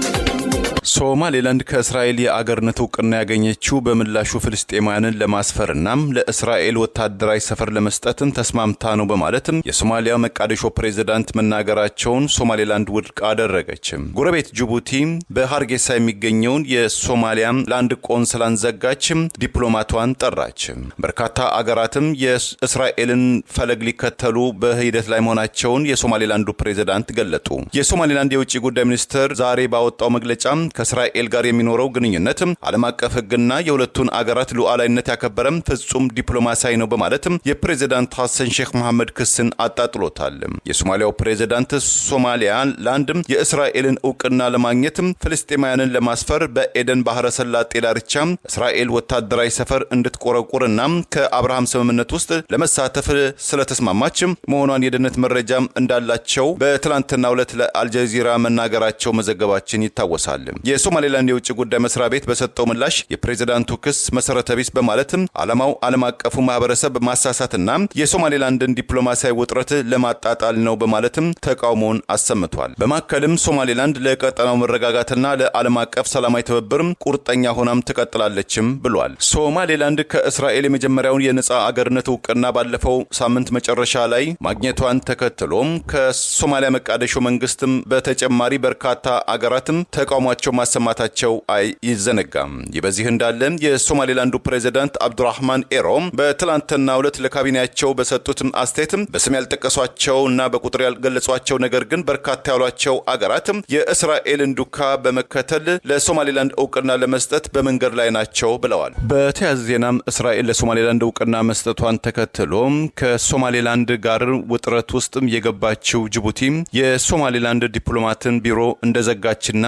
ሶማሌላንድ ከእስራኤል የአገርነት እውቅና ያገኘችው በምላሹ ፍልስጤማውያንን ለማስፈርና ለእስራኤል ወታደራዊ ሰፈር ለመስጠትም ተስማምታ ነው በማለትም የሶማሊያ መቃዲሾ ፕሬዝዳንት መናገራቸውን ሶማሌላንድ ውድቅ አደረገች። ጎረቤት ጅቡቲ በሃርጌሳ የሚገኘውን የሶማሊያ ላንድ ቆንስላን ዘጋች፣ ዲፕሎማቷን ጠራች። በርካታ አገራትም የእስራኤልን ፈለግ ሊከተሉ በሂደት ላይ መሆናቸውን የሶማሌላንዱ ፕሬዝዳንት ገለጡ። የሶማሌላንድ የውጭ ጉዳይ ሚኒስትር ዛሬ ባወጣው መግለጫ ከእስራኤል ጋር የሚኖረው ግንኙነት ዓለም አቀፍ ሕግና የሁለቱን አገራት ሉዓላዊነት ያከበረም ፍጹም ዲፕሎማሲያዊ ነው በማለት የፕሬዝዳንት ሐሰን ሼክ መሐመድ ክስን አጣጥሎታል። የሶማሊያው ፕሬዝዳንት ሶማሊላንድ የእስራኤልን እውቅና ለማግኘት ፍልስጤማውያንን ለማስፈር በኤደን ባህረ ሰላጤ ዳርቻ እስራኤል ወታደራዊ ሰፈር እንድትቆረቁርና ከአብርሃም ስምምነት ውስጥ ለመሳተፍ ስለተስማማች መሆኗን የደህንነት መረጃ እንዳላቸው በትላንትናው ዕለት ለአልጀዚራ መናገራቸው መዘገባችን ይታወሳል። የሶማሌላንድ የውጭ ጉዳይ መስሪያ ቤት በሰጠው ምላሽ የፕሬዝዳንቱ ክስ መሰረተ ቢስ በማለትም ዓላማው ዓለም አቀፉ ማህበረሰብ ማሳሳትና የሶማሌላንድን ዲፕሎማሲያዊ ውጥረት ለማጣጣል ነው በማለትም ተቃውሞውን አሰምቷል። በማከልም ሶማሌላንድ ለቀጠናው መረጋጋትና ለዓለም አቀፍ ሰላማዊ ትብብር ቁርጠኛ ሆናም ትቀጥላለችም ብሏል። ሶማሌላንድ ከእስራኤል የመጀመሪያውን የነጻ አገርነት እውቅና ባለፈው ሳምንት መጨረሻ ላይ ማግኘቷን ተከትሎም ከሶማሊያ መቃዲሾ መንግስትም በተጨማሪ በርካታ አገራትም ተቃውሟቸው ማሰማታቸው አይዘነጋም። ይህ በዚህ እንዳለ የሶማሌላንዱ ፕሬዝዳንት አብዱራህማን ኤሮ በትላንትናው ዕለት ለካቢኔያቸው በሰጡት አስተያየት በስም ያልጠቀሷቸውና በቁጥር ያልገለጿቸው ነገር ግን በርካታ ያሏቸው አገራት የእስራኤልን ዱካ በመከተል ለሶማሌላንድ እውቅና ለመስጠት በመንገድ ላይ ናቸው ብለዋል። በተያያዘ ዜናም እስራኤል ለሶማሌላንድ እውቅና መስጠቷን ተከትሎ ከሶማሌላንድ ጋር ውጥረት ውስጥ የገባችው ጅቡቲ የሶማሌላንድ ዲፕሎማትን ቢሮ እንደዘጋችና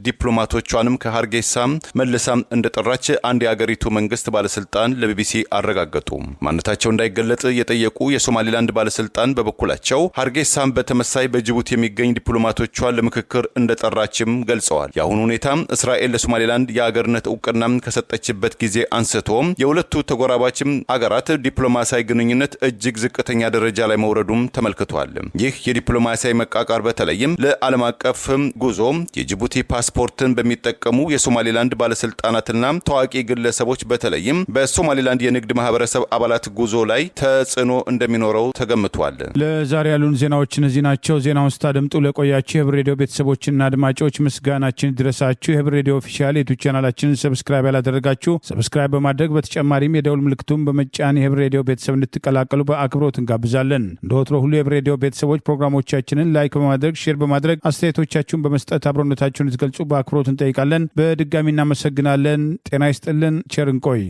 ዲፕሎማቶቿንም ከሀርጌሳ መልሳ እንደጠራች አንድ የአገሪቱ መንግስት ባለስልጣን ለቢቢሲ አረጋገጡ። ማንነታቸው እንዳይገለጥ የጠየቁ የሶማሊላንድ ባለስልጣን በበኩላቸው ሀርጌሳም በተመሳይ በጅቡቲ የሚገኝ ዲፕሎማቶቿን ለምክክር እንደጠራችም ገልጸዋል። የአሁኑ ሁኔታ እስራኤል ለሶማሊላንድ የአገርነት እውቅና ከሰጠችበት ጊዜ አንስቶ የሁለቱ ተጎራባችም አገራት ዲፕሎማሲያዊ ግንኙነት እጅግ ዝቅተኛ ደረጃ ላይ መውረዱም ተመልክቷል። ይህ የዲፕሎማሲያዊ መቃቃር በተለይም ለዓለም አቀፍ ጉዞ የጅቡቲ ፓስፖርትን በሚጠቀሙ የሶማሊላንድ ባለስልጣናትና ታዋቂ ግለሰቦች በተለይም በሶማሊላንድ የንግድ ማህበረሰብ አባላት ጉዞ ላይ ተጽዕኖ እንደሚኖረው ተገምቷል። ለዛሬ ያሉን ዜናዎች እነዚህ ናቸው። ዜናውን ስታደምጡ ለቆያችሁ የህብር ሬዲዮ ቤተሰቦችና አድማጮች ምስጋናችን ይድረሳችሁ። የህብር ሬዲዮ ኦፊሻል የዩቲዩብ ቻናላችንን ሰብስክራይብ ያላደረጋችሁ ሰብስክራይብ በማድረግ በተጨማሪም የደውል ምልክቱን በመጫን የህብር ሬዲዮ ቤተሰብ እንድትቀላቀሉ በአክብሮት እንጋብዛለን። እንደ ወትሮ ሁሉ የህብር ሬዲዮ ቤተሰቦች ፕሮግራሞቻችንን ላይክ በማድረግ ሼር በማድረግ አስተያየቶቻችሁን በመስጠት አብሮነታችሁን እንድትገልጹ በአክብሮት እንጠይቃለን። በድጋሚ እናመሰግናለን። ጤና ይስጥልን። ቸር እንቆይ።